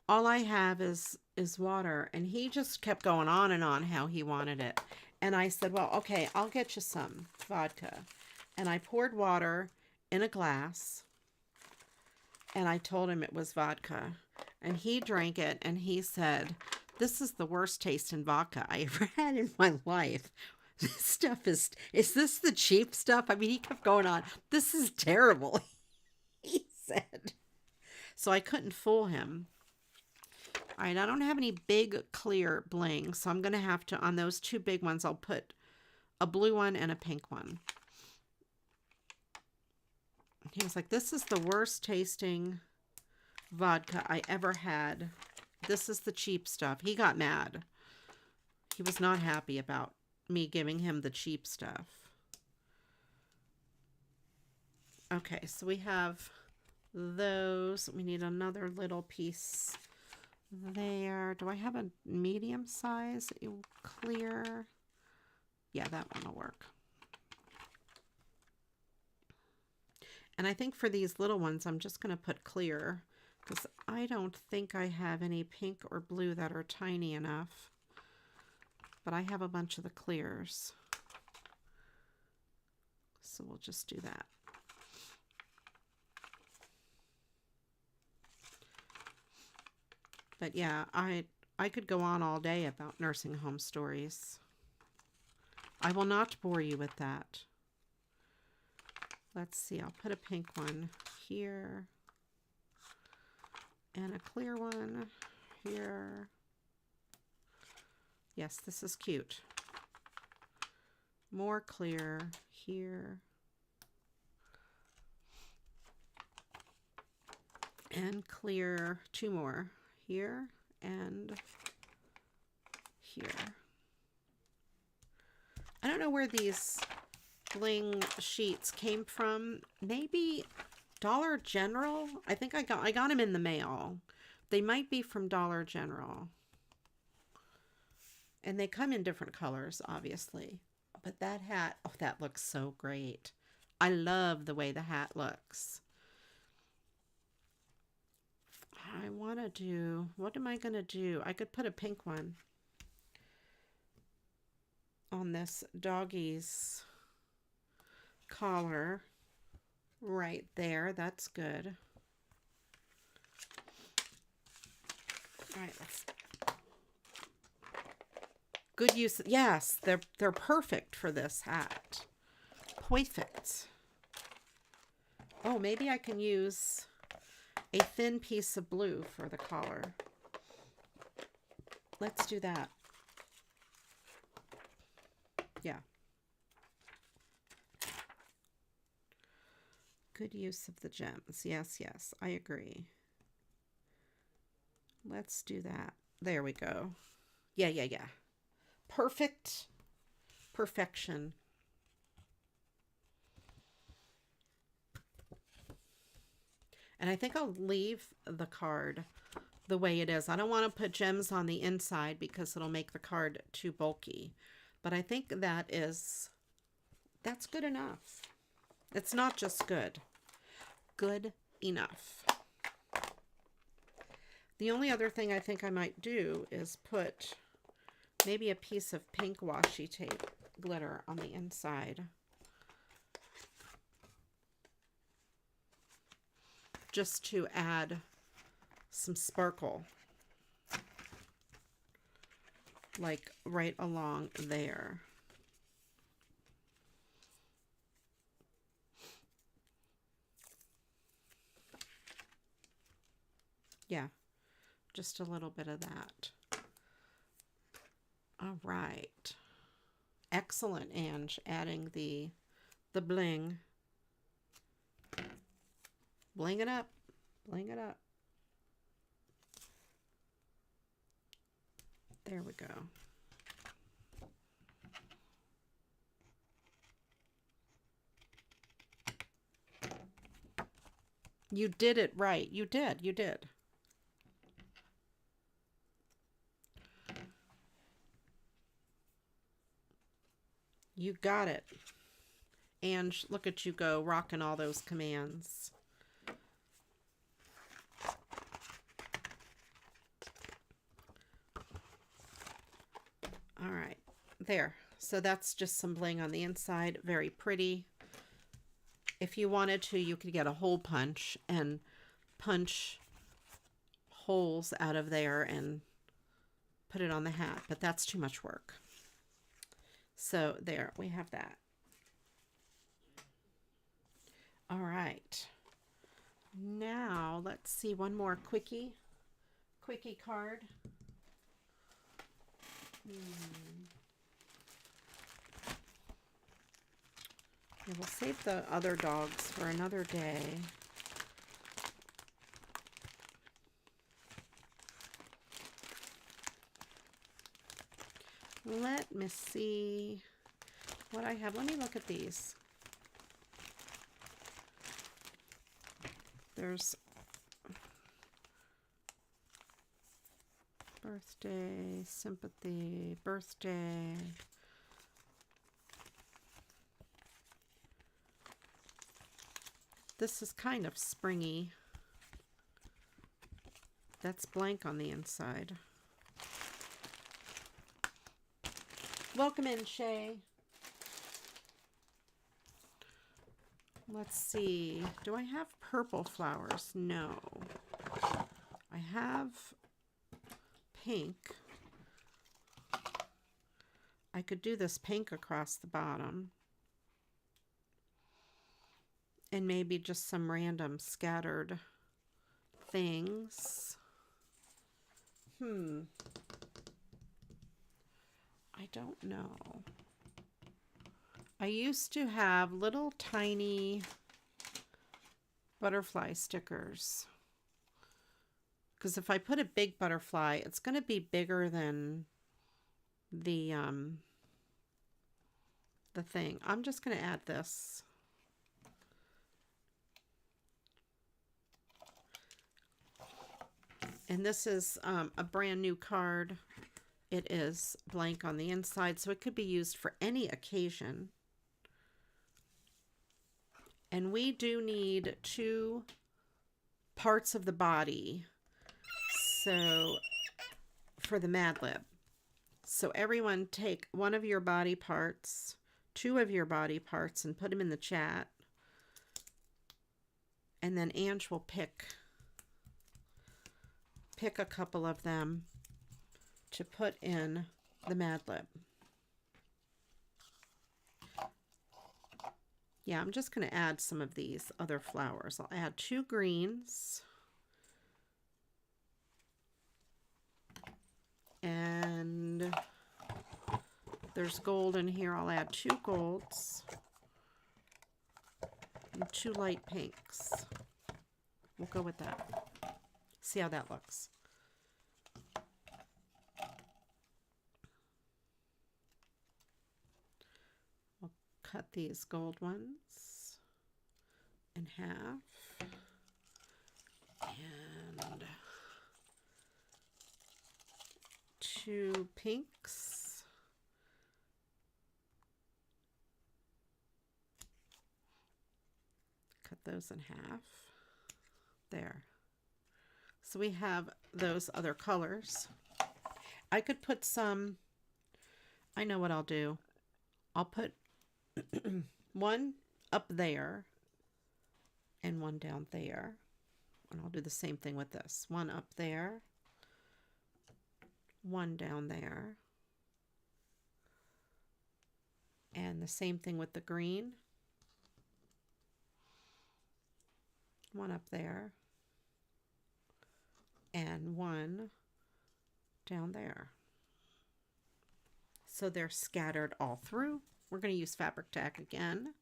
all I have is water. And he just kept going on and on how he wanted it. And I said, well, okay, I'll get you some vodka. And I poured water in a glass. And I told him it was vodka. And he drank it and he said, this is the worst tasting vodka I ever had in my life. This stuff is this the cheap stuff? I mean, he kept going on. This is terrible, he said. So I couldn't fool him. All right, I don't have any big clear bling, so I'm going to have to, on those two big ones, I'll put a blue one and a pink one. He was like, this is the worst tasting vodka I ever had. This is the cheap stuff. He got mad. He was not happy about me giving him the cheap stuff. Okay, so we have those. We need another little piece there. Do I have a medium size clear? Yeah, that one will work. And I think for these little ones, I'm just going to put clear because I don't think I have any pink or blue that are tiny enough. But I have a bunch of the clears. So we'll just do that. But yeah, I could go on all day about nursing home stories. I will not bore you with that. Let's see, I'll put a pink one here. And a clear one here. Yes, this is cute. More clear here. And clear, two more here and here. I don't know where these bling sheets came from. Maybe Dollar General? I think I got them in the mail. They might be from Dollar General. And they come in different colors, obviously. But that hat, oh, that looks so great. I love the way the hat looks. I want to do, what am I going to do? I could put a pink one on this doggy's collar right there. That's good. All right, let's... Good use. Yes, they're perfect for this hat. Perfect. Oh, maybe I can use a thin piece of blue for the collar. Let's do that. Yeah. Good use of the gems. Yes, yes, I agree. Let's do that. There we go. Yeah, yeah, yeah. Perfect. Perfection. And I think I'll leave the card the way it is. I don't want to put gems on the inside because it'll make the card too bulky. But I think that's good enough. It's not just good. Good enough. The only other thing I think I might do is put maybe a piece of pink washi tape glitter on the inside. Just to add some sparkle. Like right along there. Yeah, just a little bit of that. All right. Excellent, Ange, adding the bling. Bling it up. Bling it up. There we go. You did it right. You did. You did. You got it. And look at you go, rocking all those commands. All right, there. So that's just some bling on the inside. Very pretty. If you wanted to, you could get a hole punch and punch holes out of there and put it on the hat, but that's too much work. So there, we have that. All right. Now let's see one more quickie card. Yeah, we'll save the other dogs for another day. Let me see what I have. Let me look at these. There's birthday, sympathy, birthday. This is kind of springy. That's blank on the inside. Welcome in, Shay. Let's see. Do I have purple flowers? No. I have pink. I could do this pink across the bottom. And maybe just some random scattered things. I don't know. I used to have little tiny butterfly stickers. Because if I put a big butterfly, it's going to be bigger than the thing. I'm just going to add this. And this is a brand new card. It is blank on the inside, so it could be used for any occasion. And we do need 2 parts of the body. So for the Mad Lib. So everyone take one of your body parts, 2 of your body parts, and put them in the chat. And then Ange will pick a couple of them to put in the Mad Lib. Yeah, I'm just going to add some of these other flowers. I'll add 2 greens. And there's gold in here. I'll add 2 golds and 2 light pinks. We'll go with that. See how that looks. We'll cut these gold ones in half. And 2 pinks. Cut those in half. There. So we have those other colors. I could put some, I know what I'll do. I'll put one up there and one down there. And I'll do the same thing with this. One up there, one down there. And the same thing with the green. One up there. And one down there. So they're scattered all through. We're going to use fabric tack again.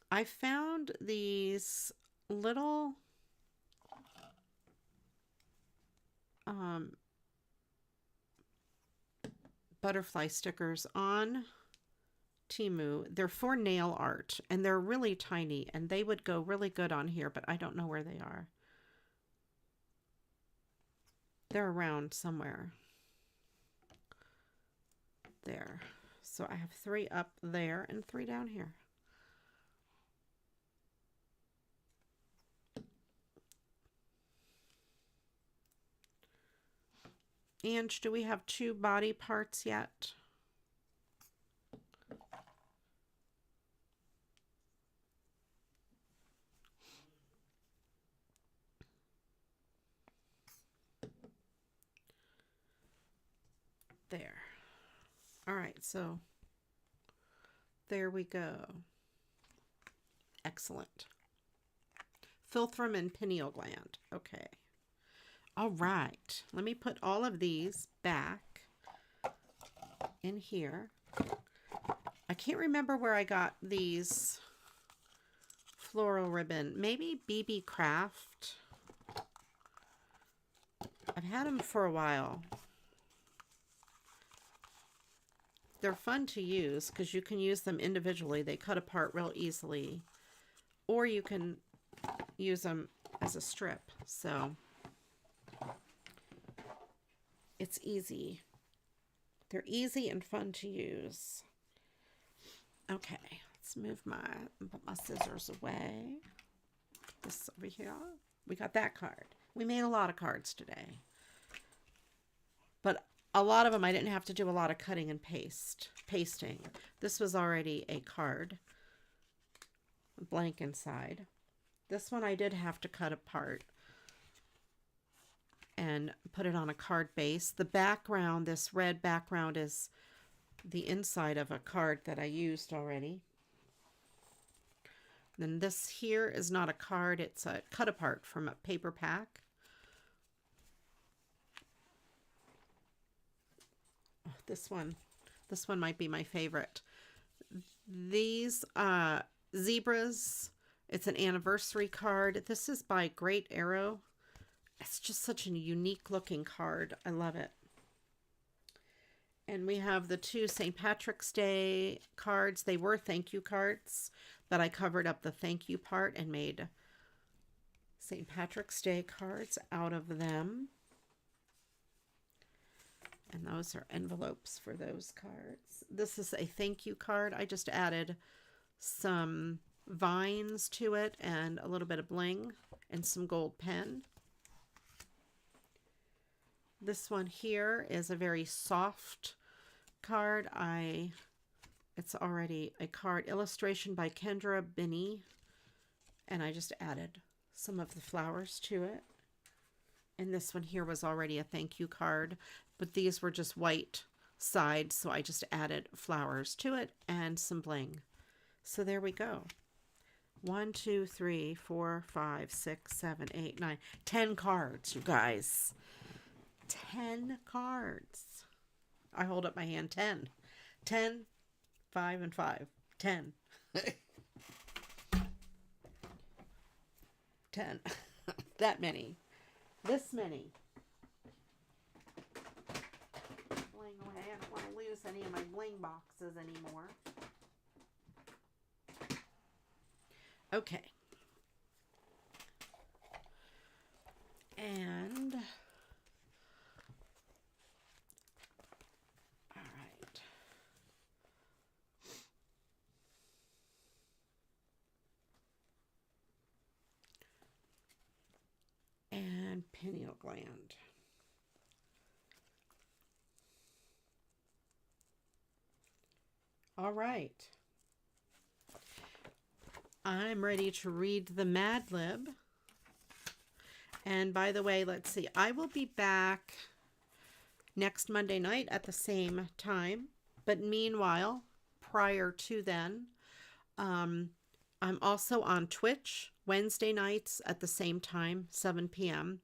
I found these little butterfly stickers on Temu. They're for nail art and they're really tiny and they would go really good on here, but I don't know where they are. They're around somewhere. There. So I have 3 up there and 3 down here. And do we have 2 body parts yet? There. All right, so there we go. Excellent. Philtrum and pineal gland. Okay. All right. Let me put all of these back in here. I can't remember where I got these floral ribbon. Maybe BB Craft. I've had them for a while. They're fun to use because you can use them individually. They cut apart real easily. Or you can use them as a strip. So it's easy. They're easy and fun to use. Okay, let's put my scissors away. Put this over here. We got that card. We made a lot of cards today. But a lot of them I didn't have to do a lot of cutting and pasting. This was already a card, blank inside. This one I did have to cut apart and put it on a card base. The background, this red background, is the inside of a card that I used already. Then this here is not a card, it's a cut apart from a paper pack. This one might be my favorite. These zebras, it's an anniversary card. This is by Great Arrow. It's just such a unique looking card. I love it. And we have the 2 St. Patrick's Day cards. They were thank you cards, but I covered up the thank you part and made St. Patrick's Day cards out of them. And those are envelopes for those cards. This is a thank you card. I just added some vines to it and a little bit of bling and some gold pen. This one here is a very soft card. It's already a card illustration by Kendra Binney. And I just added some of the flowers to it. And this one here was already a thank you card, but these were just white sides, so I just added flowers to it and some bling. So there we go. 1, 2, 3, 4, 5, 6, 7, 8, 9, 10 cards, you guys. 10 cards. I hold up my hand. 10. 10, 5, and 5. 10. 10. That many. This many. Bling away. I don't want to lose any of my bling boxes anymore. Okay. And all right. And pineal gland. All right. I'm ready to read the Mad Lib. And by the way, let's see. I will be back next Monday night at the same time. But meanwhile, prior to then, I'm also on Twitch Wednesday nights at the same time, 7 p.m.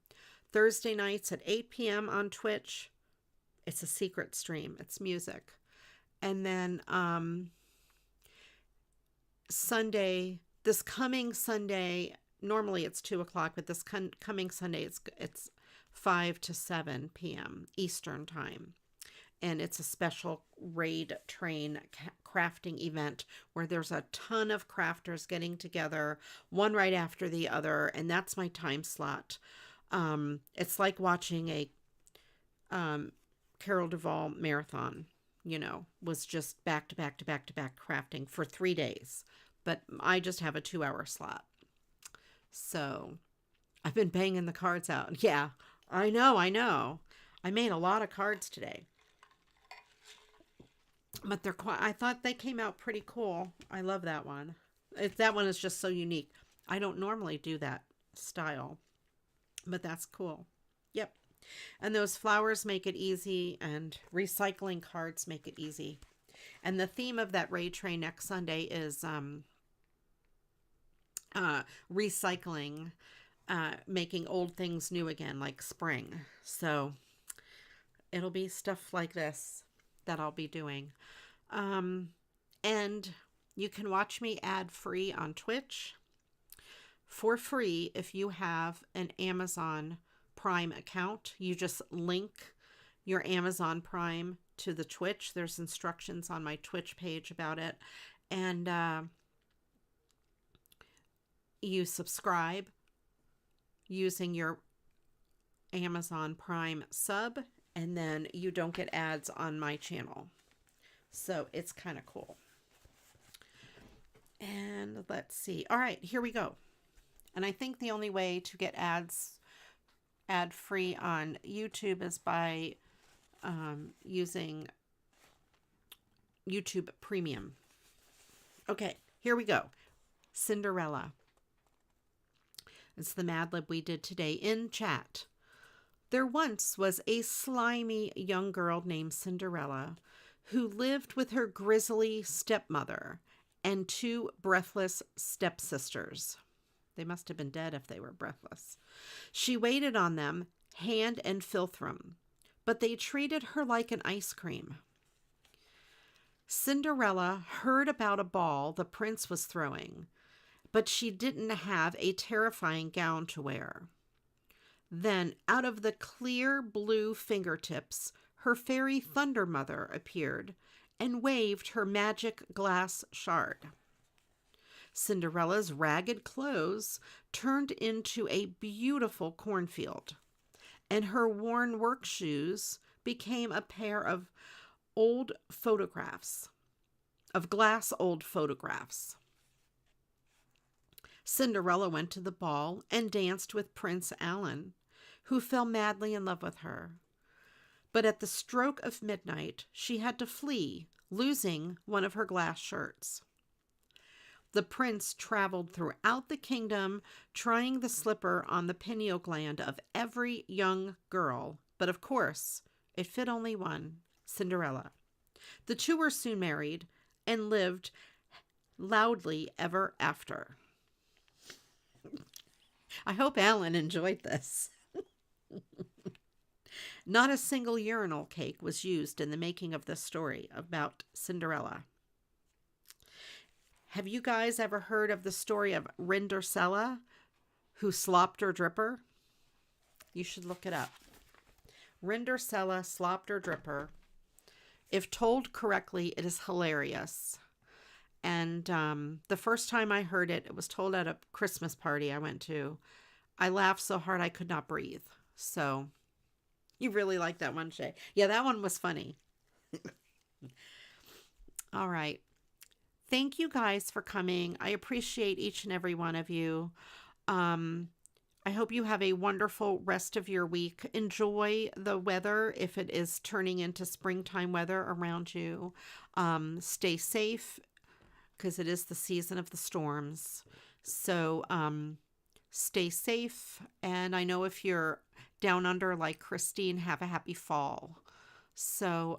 Thursday nights at 8 p.m. on Twitch. It's a secret stream. It's music. And then Sunday, this coming Sunday, normally it's 2 o'clock, but this coming Sunday, it's 5 to 7 p.m. Eastern time. And it's a special raid train crafting event where there's a ton of crafters getting together, one right after the other, and that's my time slot. It's like watching a Carol Duvall marathon, was just back to back to back to back crafting for 3 days. But I just have a 2-hour slot. So I've been banging the cards out. Yeah, I know. I made a lot of cards today. But I thought they came out pretty cool. I love that one. That one is just so unique. I don't normally do that style, but that's cool. Yep. And those flowers make it easy, and recycling cards make it easy. And the theme of that raid tray next Sunday is recycling, making old things new again, like spring. So it'll be stuff like this that I'll be doing. And you can watch me ad-free on Twitch for free if you have an Amazon Prime account. You just link your Amazon Prime to the Twitch. There's instructions on my Twitch page about it. And you subscribe using your Amazon Prime sub, and then you don't get ads on my channel. So it's kind of cool. And let's see. All right, here we go. And I think the only way to get ads ad-free on YouTube is by using YouTube Premium. Okay, here we go. Cinderella. It's the Mad Lib we did today in chat. There once was a slimy young girl named Cinderella who lived with her grisly stepmother and 2 breathless stepsisters. They must have been dead if they were breathless. She waited on them, hand and filthrum, but they treated her like an ice cream. Cinderella heard about a ball the prince was throwing, but she didn't have a terrifying gown to wear. Then, out of the clear blue fingertips, her fairy Thunder Mother appeared and waved her magic glass shard. Cinderella's ragged clothes turned into a beautiful cornfield, and her worn work shoes became a pair of glass old photographs. Cinderella went to the ball and danced with Prince Alan, who fell madly in love with her. But at the stroke of midnight, she had to flee, losing one of her glass shirts. The prince traveled throughout the kingdom, trying the slipper on the pineal gland of every young girl. But of course, it fit only one, Cinderella. The 2 were soon married and lived loudly ever after. I hope Alan enjoyed this. Not a single urinal cake was used in the making of this story about Cinderella. Have you guys ever heard of the story of Rindercella, who slopped her dripper? You should look it up. Rindercella slopped her dripper. If told correctly, it is hilarious. And the first time I heard it, it was told at a Christmas party I went to. I laughed so hard I could not breathe. So, you really like that one, Shay? Yeah, that one was funny. All right. Thank you guys for coming. I appreciate each and every one of you. I hope you have a wonderful rest of your week. Enjoy the weather if it is turning into springtime weather around you. Stay safe because it is the season of the storms. So stay safe. And I know if you're down under like Christine, have a happy fall. So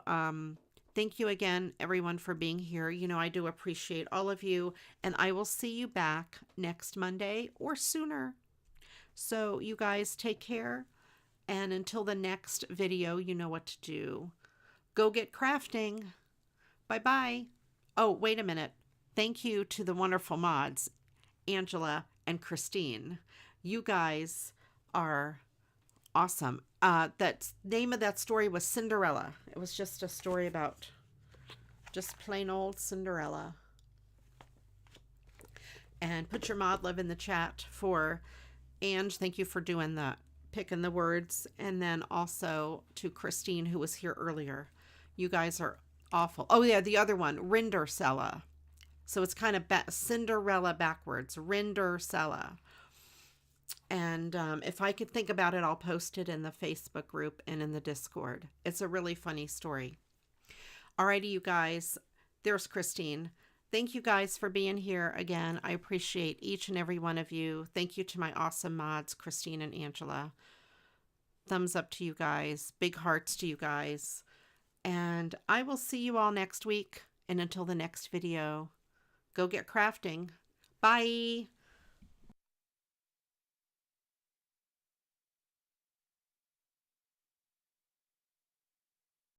thank you again, everyone, for being here. You know, I do appreciate all of you. And I will see you back next Monday or sooner. So you guys take care. And until the next video, you know what to do. Go get crafting. Bye-bye. Oh, wait a minute. Thank you to the wonderful mods, Angela and Christine. You guys are awesome. That name of that story was Cinderella. It was just a story about just plain old Cinderella. And put your mod love in the chat for Ange. Thank you for doing the picking the words. And then also to Christine, who was here earlier. You guys are awful. Oh, yeah, the other one, Rindersella. So it's kind of Cinderella backwards, Rindersella. And if I could think about it, I'll post it in the Facebook group and in the Discord. It's a really funny story. Alrighty, you guys. There's Christine. Thank you guys for being here again. I appreciate each and every one of you. Thank you to my awesome mods, Christine and Angela. Thumbs up to you guys. Big hearts to you guys. And I will see you all next week. And until the next video, go get crafting. Bye.